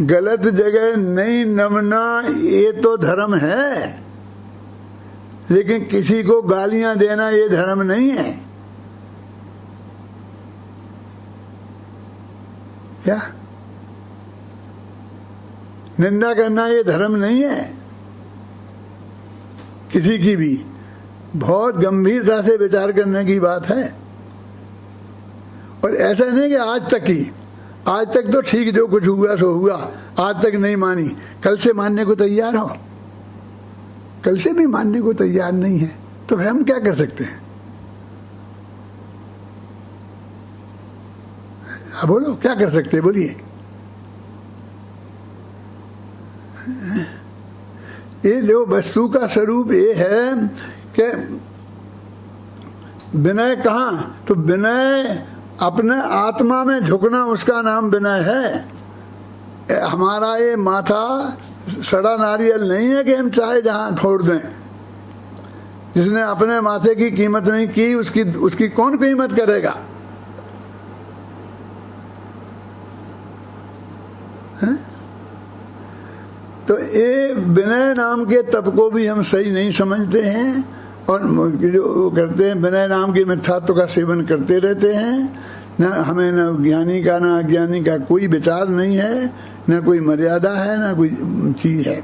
गलत जगह नहीं नमना ये तो धर्म है, लेकिन किसी को गालियां देना ये धर्म नहीं है। क्या? निंदा करना ये धर्म नहीं है किसी की भी। बहुत गंभीरता से विचार करने की बात है। और ऐसा नहीं कि आज तक तो ठीक, जो कुछ हुआ सो हुआ, आज तक नहीं मानी, कल से मानने को तैयार हो। कल से भी मानने को तैयार नहीं है तो फिर हम क्या कर सकते हैं? बोलो क्या कर सकते हैं, बोलिए। ये जो वस्तु का स्वरूप ये है कि विनय कहाँ? तो विनय अपने आत्मा में झुकना, उसका नाम विनय है। हमारा ये माथा सड़ा नारियल नहीं है कि हम चाहे जहां फोड़ दें। जिसने अपने माथे की कीमत नहीं की उसकी कौन कीमत करेगा? है? तो ये विनय नाम के तप को भी हम सही नहीं समझते हैं, और जो करते हैं विनय नाम के मिथ्यात्व का सेवन करते रहते हैं। न हमें न ज्ञानी का न अज्ञानी का कोई विचार नहीं है, न कोई मर्यादा है, न कोई चीज है।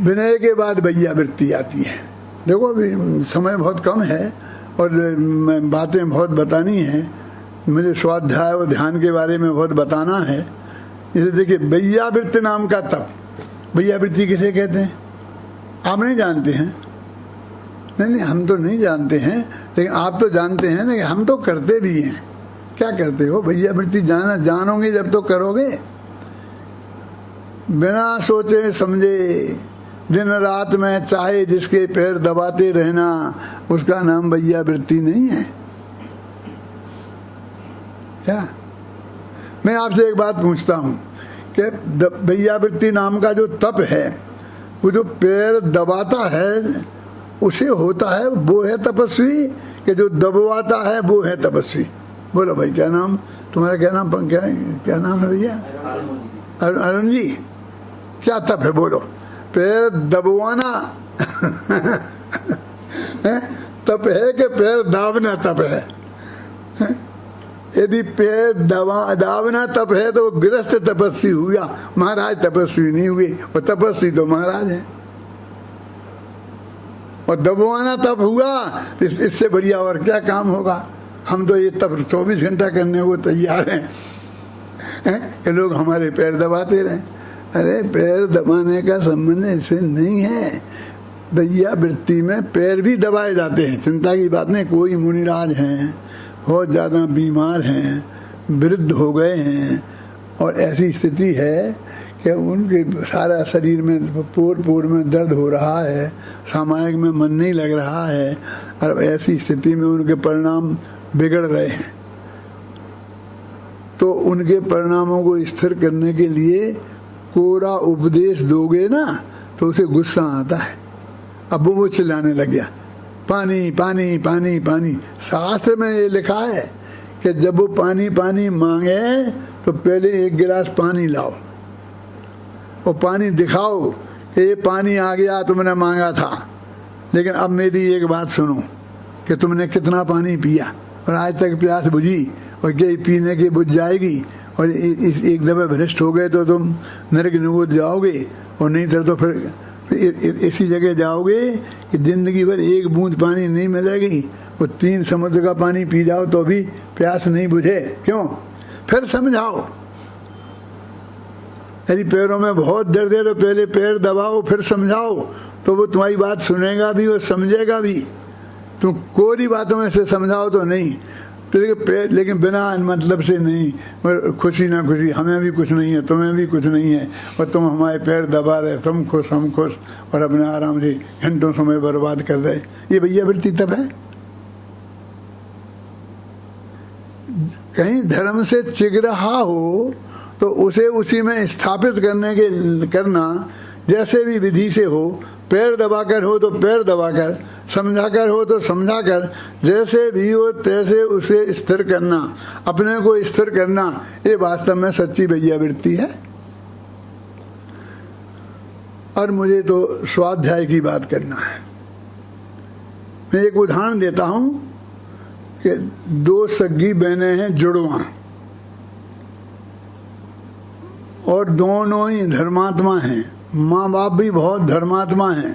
विनय के बाद वैयावृत्ति आती है। देखो अभी समय बहुत कम है और बातें बहुत बतानी है, मुझे स्वाध्याय और ध्यान के बारे में बहुत बताना है। जैसे देखिए वैयावृत्ति नाम का तप, वैयावृत्ति किसे कहते हैं आप नहीं जानते हैं? नहीं, हम तो नहीं जानते हैं, लेकिन आप तो जानते हैं ना कि हम तो करते भी हैं। क्या करते हो? वैयावृत्ति जानोगे जब तो करोगे। बिना सोचे समझे दिन रात में चाहे जिसके पैर दबाते रहना, उसका नाम वैयावृत्ति नहीं है। क्या? मैं आपसे एक बात पूछता हूँ कि वैयावृत्ति नाम का जो तप है, वो जो पैर दबाता है उसे होता है, वो है तपस्वी, कि जो दबवाता है वो है तपस्वी? बोलो भाई, क्या नाम तुम्हारा? क्या नाम? क्या नाम है भैया? अरुण जी, क्या तप है बोलो? पैर दबवाना तप है कि पैर दाबना तप है? यदि पैर दाबना तप है तो गृहस्थ तपस्वी हुआ, महाराज तपस्वी नहीं हुए। और तपस्वी तो महाराज है। और दबवाना तप हुआ, इससे बढ़िया और क्या काम होगा? हम तो ये तप 24 घंटा करने को तैयार हैं कि लोग हमारे पैर दबाते रहें। अरे पैर दबाने का संबंध इससे नहीं है। वैयावृत्ति में पैर भी दबाए जाते हैं, चिंता की बात नहीं। कोई मुनिराज हैं, बहुत ज़्यादा बीमार हैं, वृद्ध हो गए हैं, और ऐसी स्थिति है कि उनके सारा शरीर में पोर में दर्द हो रहा है, सामायिक में मन नहीं लग रहा है, और ऐसी स्थिति में उनके परिणाम बिगड़ रहे हैं। तो उनके परिणामों को स्थिर करने के लिए कोरा उपदेश दोगे ना तो उसे गुस्सा आता है। अब वो चिल्लाने लग गया, पानी पानी पानी पानी। शास्त्र में ये लिखा है कि जब वो पानी पानी मांगे तो पहले एक गिलास पानी लाओ और पानी दिखाओ कि ये पानी आ गया, तुमने मांगा था। लेकिन अब मेरी एक बात सुनो कि तुमने कितना पानी पिया और आज तक प्यास बुझी, और क्या पीने की बुझ जाएगी? और एक दफे भ्रष्ट हो गए तो तुम नरक निगोद जाओगे, और नहीं तो फिर ऐसी जगह जाओगे कि जिंदगी भर एक बूंद पानी नहीं मिलेगी। वो 3 समुद्र का पानी पी जाओ तो भी प्यास नहीं बुझे। क्यों? फिर समझाओ। यदि पैरों में बहुत दर्द है तो पहले पैर दबाओ, फिर समझाओ, तो वो तुम्हारी बात सुनेगा भी और समझेगा भी। तुम कोरी बातों में से समझाओ तो नहीं, लेकिन बिना मतलब से नहीं, खुशी ना खुशी, हमें भी कुछ नहीं है, तुम्हें भी कुछ नहीं है, और तुम हमारे पैर दबा रहे, तुम खुश हम खुश, और अपने आराम से घंटों समय बर्बाद कर रहे। ये वैयावृत्ति तब है। कहीं धर्म से चिग रहा हो तो उसे उसी में स्थापित करना जैसे भी विधि से हो। पैर दबाकर हो तो पैर दबाकर, समझाकर हो तो समझाकर, जैसे भी हो तैसे उसे स्थिर करना, अपने को स्थिर करना, ये वास्तव में सच्ची वैयावृत्ति है। और मुझे तो स्वाध्याय की बात करना है। मैं एक उदाहरण देता हूं कि 2 सगी बहनें हैं, जुड़वा, और दोनों ही धर्मात्मा हैं, माँ बाप भी बहुत धर्मात्मा हैं।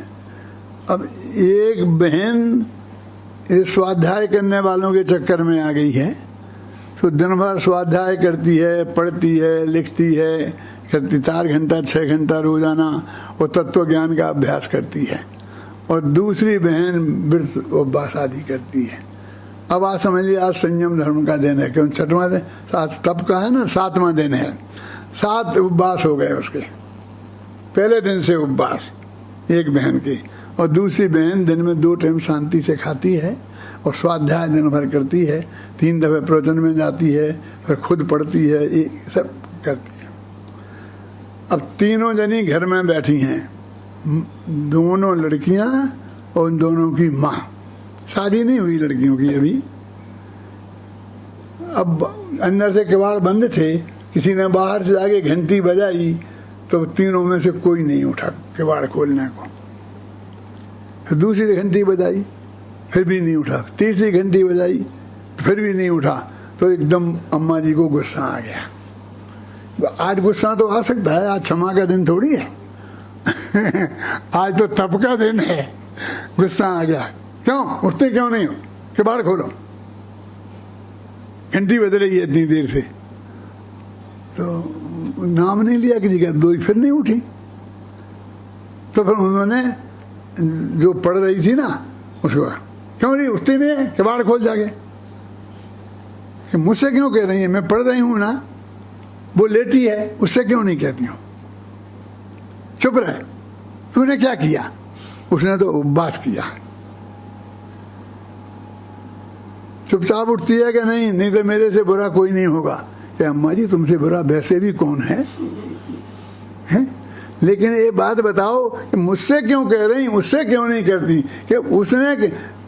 अब एक बहन इस स्वाध्याय करने वालों के चक्कर में आ गई है, तो दिन भर स्वाध्याय करती है, पढ़ती है, लिखती है, करती 4 घंटा 6 घंटा रोजाना वो तत्व ज्ञान का अभ्यास करती है। और दूसरी बहन व्रत उपवास आदि करती है। अब आज समझ लिया, आज संयम धर्म का दिन है, क्यों 6वां दिन, 7 तप का है ना, 7वां दिन है। 7 उपवास हो गए उसके, पहले दिन से उपवास एक बहन की, और दूसरी बहन दिन में 2 टाइम शांति से खाती है और स्वाध्याय दिन भर करती है, 3 दफे प्रवचन में जाती है, फिर खुद पढ़ती है, ये सब करती है। अब तीनों जनी घर में बैठी हैं, दोनों लड़कियां और उन दोनों की माँ। शादी नहीं हुई लड़कियों की अभी। अब अंदर से किवाड़ बंद थे, किसी ने बाहर से जाके घंटी बजाई तो तीनों में से कोई नहीं उठा किवाड़ खोलने को। फिर दूसरी घंटी बजाई, फिर भी नहीं उठा, तीसरी घंटी बजाई फिर भी नहीं उठा। तो एकदम अम्मा जी को गुस्सा आ गया। आज गुस्सा तो आ सकता है, आज क्षमा का दिन थोड़ी है आज तो तप का दिन है। गुस्सा आ गया, क्यों उठते क्यों नहीं हो, किवाड़ खोलो, घंटी बज रही है इतनी देर से। तो नाम नहीं लिया किसी का, 2 फिर नहीं उठी। तो फिर उन्होंने जो पढ़ रही थी ना उसको, क्यों नहीं उठती नहीं है, किवाड़ खोल जाके। मुझसे क्यों कह रही है, मैं पढ़ रही हूं ना, वो लेटी है, उससे क्यों नहीं कहती हूं, चुप रहे। तूने क्या किया? उसने तो उपवास किया। चुपचाप उठती है कि नहीं, नहीं तो मेरे से बुरा कोई नहीं होगा। कि अम्मा जी तुमसे बुरा वैसे भी कौन है? लेकिन ये बात बताओ कि मुझसे क्यों कह रही, उससे क्यों नहीं करती? कि उसने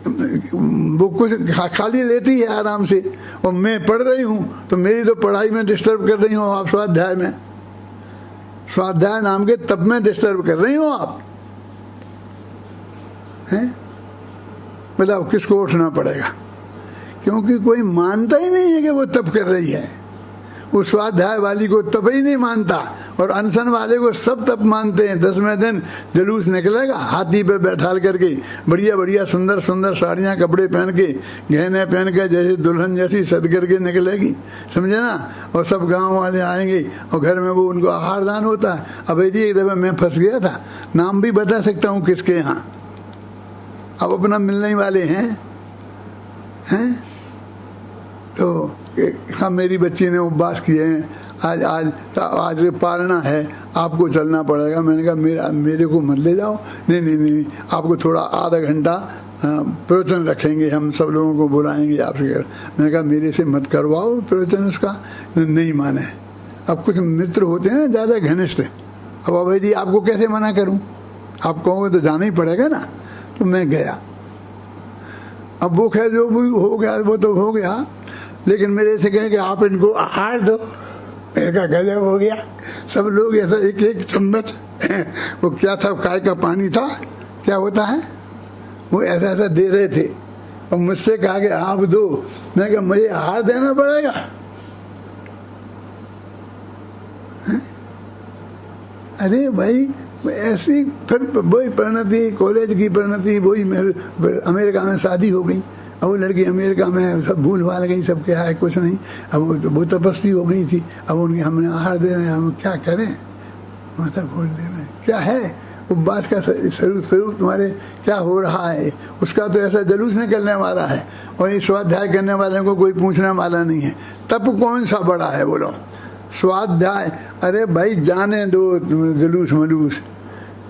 वो कुछ खाली लेती है आराम से, और मैं पढ़ रही हूँ तो मेरी तो पढ़ाई में डिस्टर्ब कर रही हूँ आप। स्वाध्याय में, स्वाध्याय नाम के तप में डिस्टर्ब कर रही हो आप, हैं? बताओ किसको उठना पड़ेगा? क्योंकि कोई मानता ही नहीं है कि वो तप कर रही है। उस स्वाध्याय वाली को तप ही नहीं मानता, और अनशन वाले को सब तप मानते हैं। 10वें दिन जुलूस निकलेगा, हाथी पे बैठाल करके, बढ़िया बढ़िया सुंदर सुंदर साड़ियाँ कपड़े पहन के, गहने पहन के, जैसे दुल्हन जैसी सज करके निकलेगी, समझे ना। और सब गांव वाले आएंगे, और घर में वो उनको आहार दान होता है। अब जी एक दफा मैं फंस गया था, नाम भी बता सकता हूँ किसके यहाँ, अब अपना मिलने वाले हैं तो हाँ मेरी बच्ची ने उपवास किए हैं, आज पालना है, आपको चलना पड़ेगा। मैंने कहा मेरे को मत ले जाओ। नहीं, आपको थोड़ा आधा घंटा प्रवचन रखेंगे, हम सब लोगों को बुलाएंगे आपसे। मैंने कहा मेरे से मत करवाओ प्रवचन उसका। नहीं माने। अब कुछ मित्र होते हैं ज़्यादा घनिष्ठ, अब अभय जी आपको कैसे मना करूं? आप कहोगे तो जाना ही पड़ेगा ना। तो मैं गया। अब वो खैर जो भी हो गया वो तो हो गया, लेकिन मेरे से कहे कि आप इनको आहार दो। मेरे का गजब हो गया। सब लोग ऐसा एक एक चम्मच वो क्या था, काय का पानी था, क्या होता है, वो ऐसा ऐसा दे रहे थे, और मुझसे कहा कि आप दो। मैं कहा मुझे आहार देना पड़ेगा? अरे भाई ऐसी फिर वही परिणति, कॉलेज की परिणति, वही अमेरिका में शादी हो गई। अब वो लड़की अमेरिका में सब भूल भाल गई, सब क्या है कुछ नहीं। अब वो तपस्वी हो गई थी, अब उनके हमने आहार दे रहे हैं, हम क्या करें, माथा खोल दे रहे हैं। क्या है उपवास का स्वरूप तुम्हारे क्या हो रहा है? उसका तो ऐसा जलूस निकलने वाला है, और ये स्वाध्याय करने वाले को कोई पूछने वाला नहीं है। तप कौन सा बड़ा है बोलो? स्वाध्याय, अरे भाई जाने दो जलूस मलूस,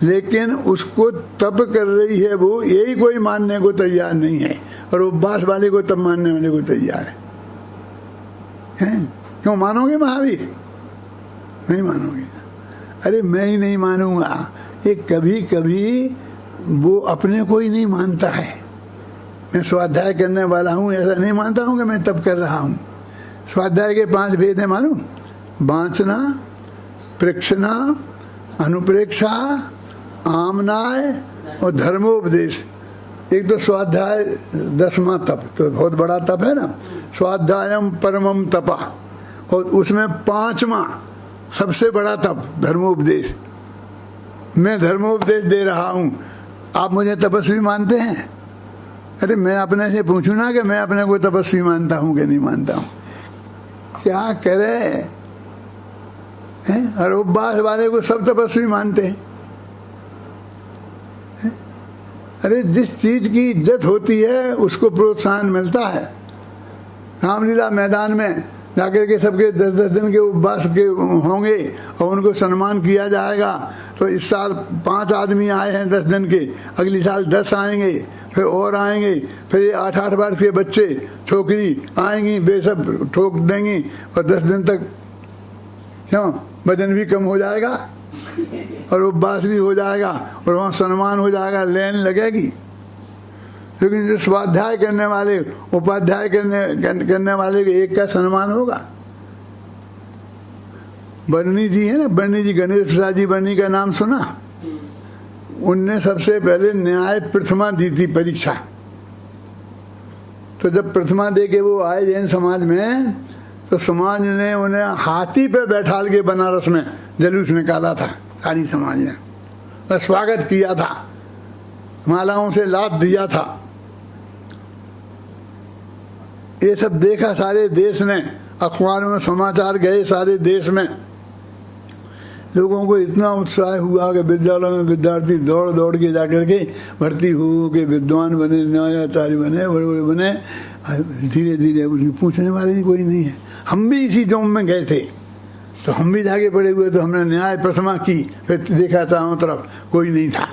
लेकिन उसको तप कर रही है वो, यही कोई मानने को तैयार नहीं है। और उपवास वाले को तब मानने वाले को तैयार है। क्यों मानोगे महावीर? नहीं मानोगे? अरे मैं ही नहीं मानूंगा। ये कभी कभी वो अपने को ही नहीं मानता है। मैं स्वाध्याय करने वाला हूँ ऐसा नहीं मानता हूँ कि मैं तप कर रहा हूँ। स्वाध्याय के 5 भेद है मालूम? वांछना, प्रेक्षणा, अनुप्रेक्षा, आमनाय और धर्मोपदेश। एक तो स्वाध्याय 10वां तप, तो बहुत बड़ा तप है ना, स्वाध्यायम परमम तपा, और उसमें 5वां सबसे बड़ा तप धर्मोपदेश। मैं धर्मोपदेश दे रहा हूँ, आप मुझे तपस्वी मानते हैं? अरे मैं अपने से पूछूं ना कि मैं अपने को तपस्वी मानता हूँ कि नहीं मानता हूँ? क्या करे हैं? और उपवास वाले को सब तपस्वी मानते हैं। अरे जिस चीज की इज्जत होती है उसको प्रोत्साहन मिलता है। रामलीला मैदान में जाकर के सबके 10-10 दिन के उपवास के होंगे और उनको सम्मान किया जाएगा। तो इस साल 5 आदमी आए हैं 10 दिन के, अगली साल 10 आएंगे, फिर और आएंगे, फिर ये 8-8 वर्ष के बच्चे छोकरी आएंगी, वे सब ठोक देंगी, और 10 दिन तक क्यों वजन भी कम हो जाएगा और उपवास भी हो जाएगा, और वहाँ सम्मान हो जाएगा, लेन लगेगी। लेकिन जो स्वाध्याय करने वाले, उपाध्याय करने वाले के एक का सम्मान होगा। बर्नी जी है ना, बर्नी जी, गणेश प्रसाद जी बर्नी का नाम सुना? उनने सबसे पहले न्याय प्रथमा दी थी परीक्षा। तो जब प्रथमा दे के वो आए जैन समाज में, तो समाज ने उन्हें हाथी पे बैठाल के बनारस में जलूस निकाला था। सारी समाज ने और स्वागत किया था, मालाओं से लाभ दिया था। ये सब देखा सारे देश ने, अखबारों में समाचार गए सारे देश में। लोगों को इतना उत्साह हुआ कि विद्यालय में विद्यार्थी दौड़ दौड़ के जाकर के भर्ती हो के विद्वान बने, न्यायाचार्य बने, बड़े बड़े बने। धीरे धीरे उनकी पूछने वाले कोई नहीं है। हम भी इसी जोम में गए थे, तो हम भी जाके पड़े हुए, तो हमने न्याय प्रथमा की, फिर देखा चारों तरफ कोई नहीं था।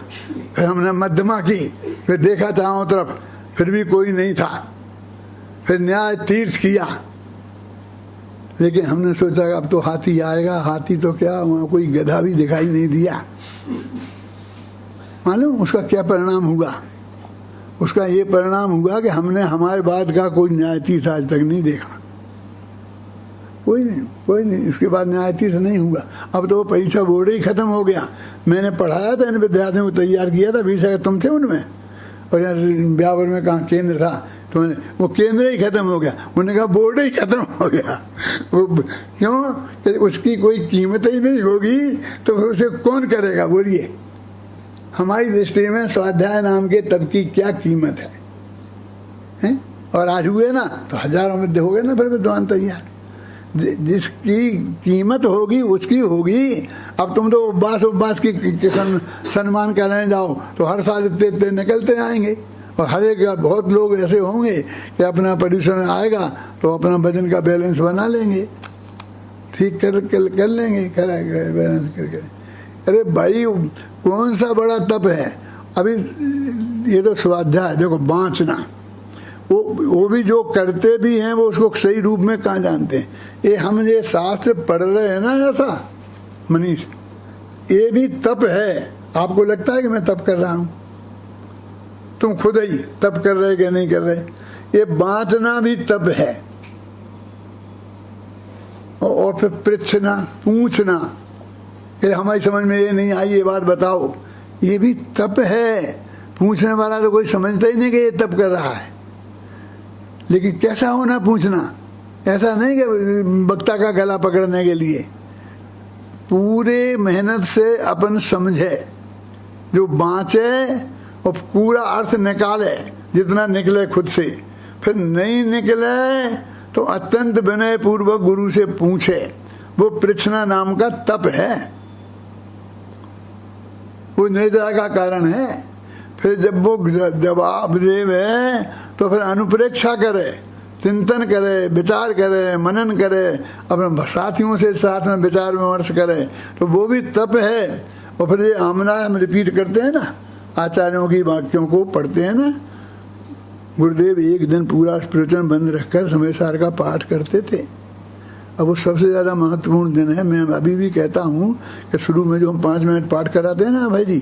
फिर हमने मध्यमा की, फिर देखा चारों तरफ, फिर भी कोई नहीं था। फिर न्याय तीर्थ किया, लेकिन हमने सोचा अब तो हाथी आएगा। हाथी तो क्या, वहाँ कोई गधा भी दिखाई नहीं दिया। मालूम उसका क्या परिणाम हुआ? उसका ये परिणाम हुआ कि हमने हमारे बाद का कोई न्याय तीर्थ आज तक नहीं देखा। कोई नहीं। उसके बाद न्याय तीर्थ नहीं हुआ। अब तो वो परीक्षा बोर्ड ही खत्म हो गया। मैंने पढ़ाया था इन विद्यार्थियों को, तैयार किया था, 20 अगर तुम थे उनमें, और यार ब्यावर में कहाँ केंद्र था, तो वो केंद्र ही खत्म हो गया। उन्होंने कहा बोर्ड ही खत्म हो गया। वो क्यों? उसकी कोई कीमत ही नहीं होगी तो फिर उसे कौन करेगा? बोलिए, हमारी दृष्टि में स्वाध्याय नाम के तप की क्या कीमत है? और आज हुए ना तो हजारों में हो गए ना फिर विद्वान तैयार। जिसकी कीमत होगी उसकी होगी। अब तुम तो उपवास की सम्मान करने जाओ तो हर साल इतने निकलते आएंगे, और हर एक बहुत लोग ऐसे होंगे कि अपना परिश्रम आएगा तो अपना वजन का बैलेंस बना लेंगे, ठीक कर लेंगे बैलेंस करके। अरे भाई कौन सा बड़ा तप है? अभी ये तो स्वाध्याय देखो, बाँचना, वो भी जो करते भी हैं वो उसको सही रूप में कहाँ जानते हैं। ये हम ये शास्त्र पढ़ रहे हैं ना, ऐसा मनीष, ये भी तप है। आपको लगता है कि मैं तप कर रहा हूँ? तुम खुद ही तप कर रहे कि नहीं कर रहे? ये बाँचना भी तप है। और फिर पृछना, पूछना कि हमारी समझ में ये नहीं आई, ये बात बताओ, ये भी तप है। पूछने वाला तो कोई समझता ही नहीं कि ये तप कर रहा है। लेकिन कैसा होना पूछना? ऐसा नहीं कि वक्ता का गला पकड़ने के लिए, पूरे मेहनत से अपन समझे, जो बाँचे और पूरा अर्थ निकाले, जितना निकले खुद से। फिर नहीं निकले तो अत्यंत विनय पूर्वक गुरु से पूछे। वो पृछना नाम का तप है, वो निर्दया का कारण है। फिर जब वो जवाब देवे तो फिर अनुप्रेक्षा करे, चिंतन करे, विचार करे, मनन करे, अपने साथियों से साथ में विचार विमर्श करे, तो वो भी तप है। और फिर ये आमना हम रिपीट करते हैं ना, आचार्यों की वाक्यों को पढ़ते हैं ना। गुरुदेव एक दिन पूरा प्रवचन बंद रखकर समय सार का पाठ करते थे। अब वो सबसे ज़्यादा महत्वपूर्ण दिन है। मैं अभी भी कहता हूँ कि शुरू में जो हम 5 मिनट पाठ कराते हैं ना भाई जी,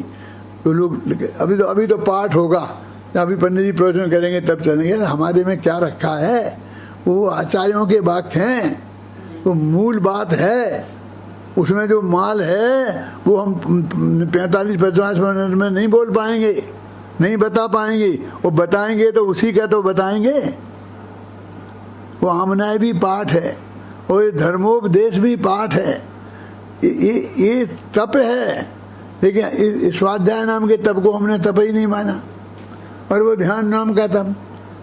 तो लोग अभी तो पाठ होगा, अभी पंडित जी प्रवचन करेंगे तब चलेंगे। हमारे में क्या रखा है? वो आचार्यों के वाक्य हैं, वो मूल बात है। उसमें जो माल है वो हम 45-50 मिनट में नहीं बोल पाएंगे, नहीं बता पाएंगे। वो बताएंगे तो उसी का तो बताएंगे। वो आमनाय भी पाठ है और ये धर्मोपदेश भी पाठ है। ये तप है। लेकिन इस स्वाध्याय नाम के तप को हमने तप ही नहीं माना। और वो ध्यान नाम का तप,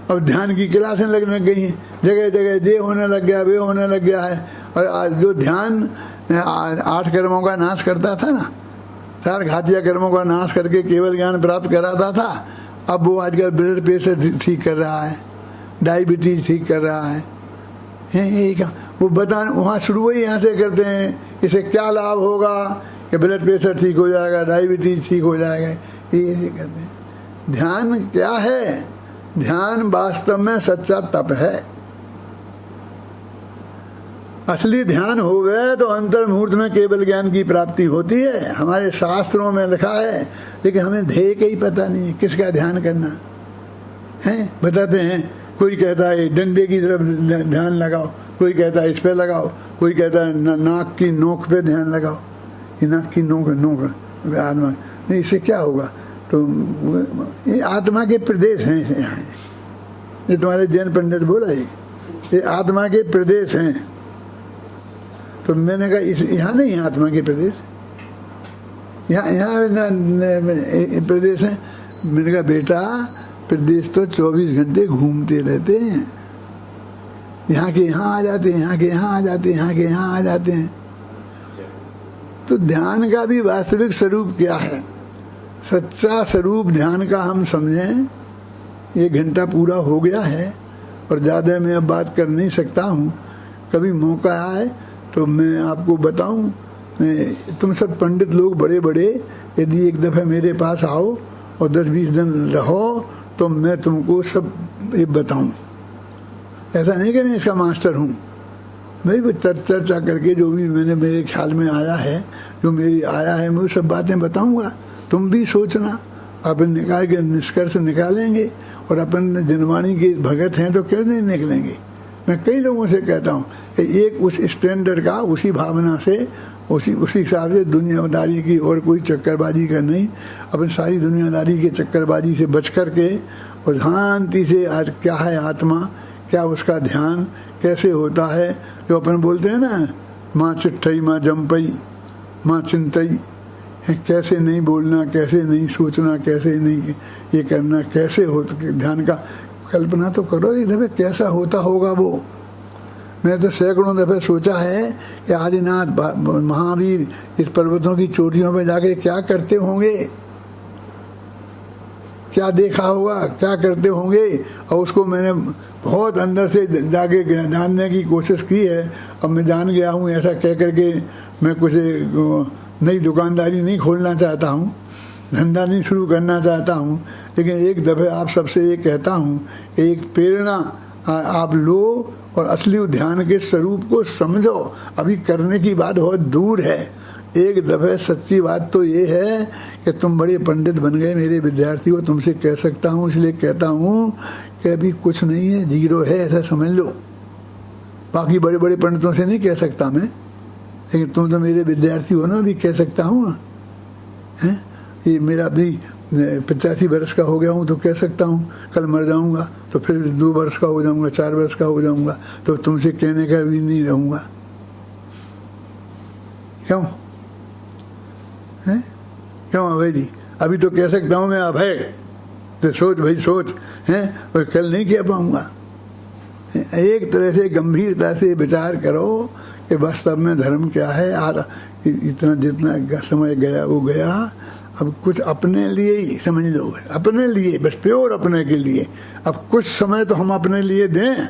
अब ध्यान की क्लासें लगने लग गई हैं, जगह जगह ये होने लग गया, वे होने लग गया है। और आज जो ध्यान 8 कर्मों का नाश करता था ना, 4 घातिया कर्मों का नाश करके केवल ज्ञान प्राप्त कराता था, अब वो आजकल ब्लड प्रेशर ठीक कर रहा है, डायबिटीज ठीक कर रहा है। यही का वो बता, वहाँ शुरू ही यहाँ से करते हैं, इसे क्या लाभ होगा कि ब्लड प्रेशर ठीक हो जाएगा, डायबिटीज ठीक हो जाएगा, ये कहते हैं। ध्यान क्या है? ध्यान वास्तव में सच्चा तप है। असली ध्यान हो गए तो अंतर मुहूर्त में केवल ज्ञान की प्राप्ति होती है, हमारे शास्त्रों में लिखा है। लेकिन हमें ध्येय का ही पता नहीं है, किसका ध्यान करना है। बताते हैं, कोई कहता है डंडे की तरफ ध्यान लगाओ, कोई कहता है इस पे लगाओ, कोई कहता है नाक की नोक पे ध्यान लगाओ। ये नाक की नोक आत्मा नहीं, इससे क्या होगा? तो ये आत्मा के प्रदेश हैं यहाँ। ये तुम्हारे जैन पंडित बोला ये आत्मा के प्रदेश हैं। तो मैंने कहा इस यहाँ नहीं है आत्मा के प्रदेश, यहाँ प्रदेश है। मैंने कहा बेटा प्रदेश तो 24 घंटे घूमते रहते हैं, यहाँ के यहाँ आ जाते हैं, यहाँ के यहाँ आ जाते हैं, यहाँ के यहाँ आ जाते हैं। तो ध्यान का भी वास्तविक स्वरूप क्या है? सच्चा स्वरूप ध्यान का हम समझें। 1 घंटा पूरा हो गया है और ज़्यादा मैं अब बात कर नहीं सकता हूँ। कभी मौका आए तो मैं आपको बताऊँ। तुम सब पंडित लोग बड़े बड़े यदि एक दफ़ा मेरे पास आओ और 10-20 दिन रहो तो मैं तुमको सब ये बताऊँ। ऐसा नहीं कि मैं इसका मास्टर हूँ, नहीं, वो चर्चा करके जो भी मैंने मेरे ख्याल में आया है, जो मेरी आया है, मैं वो सब बातें बताऊँगा। तुम भी सोचना, अपन निकाल के निष्कर्ष निकालेंगे। और अपन जनवाणी के भगत हैं तो क्यों नहीं निकलेंगे। मैं कई लोगों से कहता हूँ कि एक उस स्टैंडर्ड का, उसी भावना से, उसी हिसाब से दुनियादारी की और कोई चक्करबाजी का नहीं, अपन सारी दुनियादारी के चक्करबाजी से बच कर के और शांति से आज क्या है आत्मा, क्या उसका ध्यान कैसे होता है। जो अपन बोलते हैं ना, माँ चिट्ठई माँ जमपई माँ चिंतई, कैसे नहीं बोलना, कैसे नहीं सोचना, कैसे नहीं ये करना, कैसे हो ध्यान का कल्पना तो करो एक दफ़े कैसा होता होगा वो। मैं तो सैकड़ों दफ़े सोचा है कि आदिनाथ महावीर इस पर्वतों की चोटियों पे जाके क्या करते होंगे, क्या देखा होगा, क्या करते होंगे। और उसको मैंने बहुत अंदर से जाके जानने की कोशिश की है। अब मैं जान गया हूँ, ऐसा कह करके मैं कुछ नई दुकानदारी नहीं खोलना चाहता हूँ, धंधा नहीं शुरू करना चाहता हूँ, लेकिन एक दफ़े आप सबसे ये कहता हूँ कि एक प्रेरणा आप लो और असली ध्यान के स्वरूप को समझो। अभी करने की बात बहुत दूर है। एक दफ़े सच्ची बात तो ये है कि तुम बड़े पंडित बन गए मेरे विद्यार्थी हो, तुमसे कह सकता हूँ, इसलिए कहता हूँ कि अभी कुछ नहीं है, जीरो है, ऐसा समझ लो। बाकी बड़े बड़े पंडितों से नहीं कह सकता मैं, लेकिन तुम तो मेरे विद्यार्थी हो ना, अभी कह सकता हूँ ना। हैं, ये मेरा अभी 85 वर्ष का हो गया हूँ तो कह सकता हूँ, कल मर जाऊँगा तो फिर 2 वर्ष का हो जाऊँगा, 4 वर्ष का हो जाऊँगा, तो तुमसे कहने का भी नहीं रहूँगा। क्यों हैं, क्यों अभय जी? अभी तो कह सकता हूँ मैं अभय, तो सोच भाई सोच, हैं, और कल नहीं कह पाऊँगा। एक तरह से गंभीरता से विचार करो कि वास्तव में धर्म क्या है। इतना जितना समय गया वो गया, अब कुछ अपने लिए ही समझ लो, अपने लिए, बस प्योर अपने के लिए। अब कुछ समय तो हम अपने लिए दें,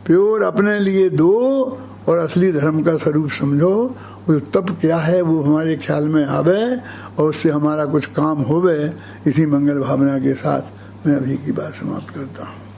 प्योर अपने लिए दो और असली धर्म का स्वरूप समझो। वो तब क्या है वो हमारे ख्याल में आवे और उससे हमारा कुछ काम होवे। इसी मंगल भावना के साथ मैं अभी की बात समाप्त करता हूँ।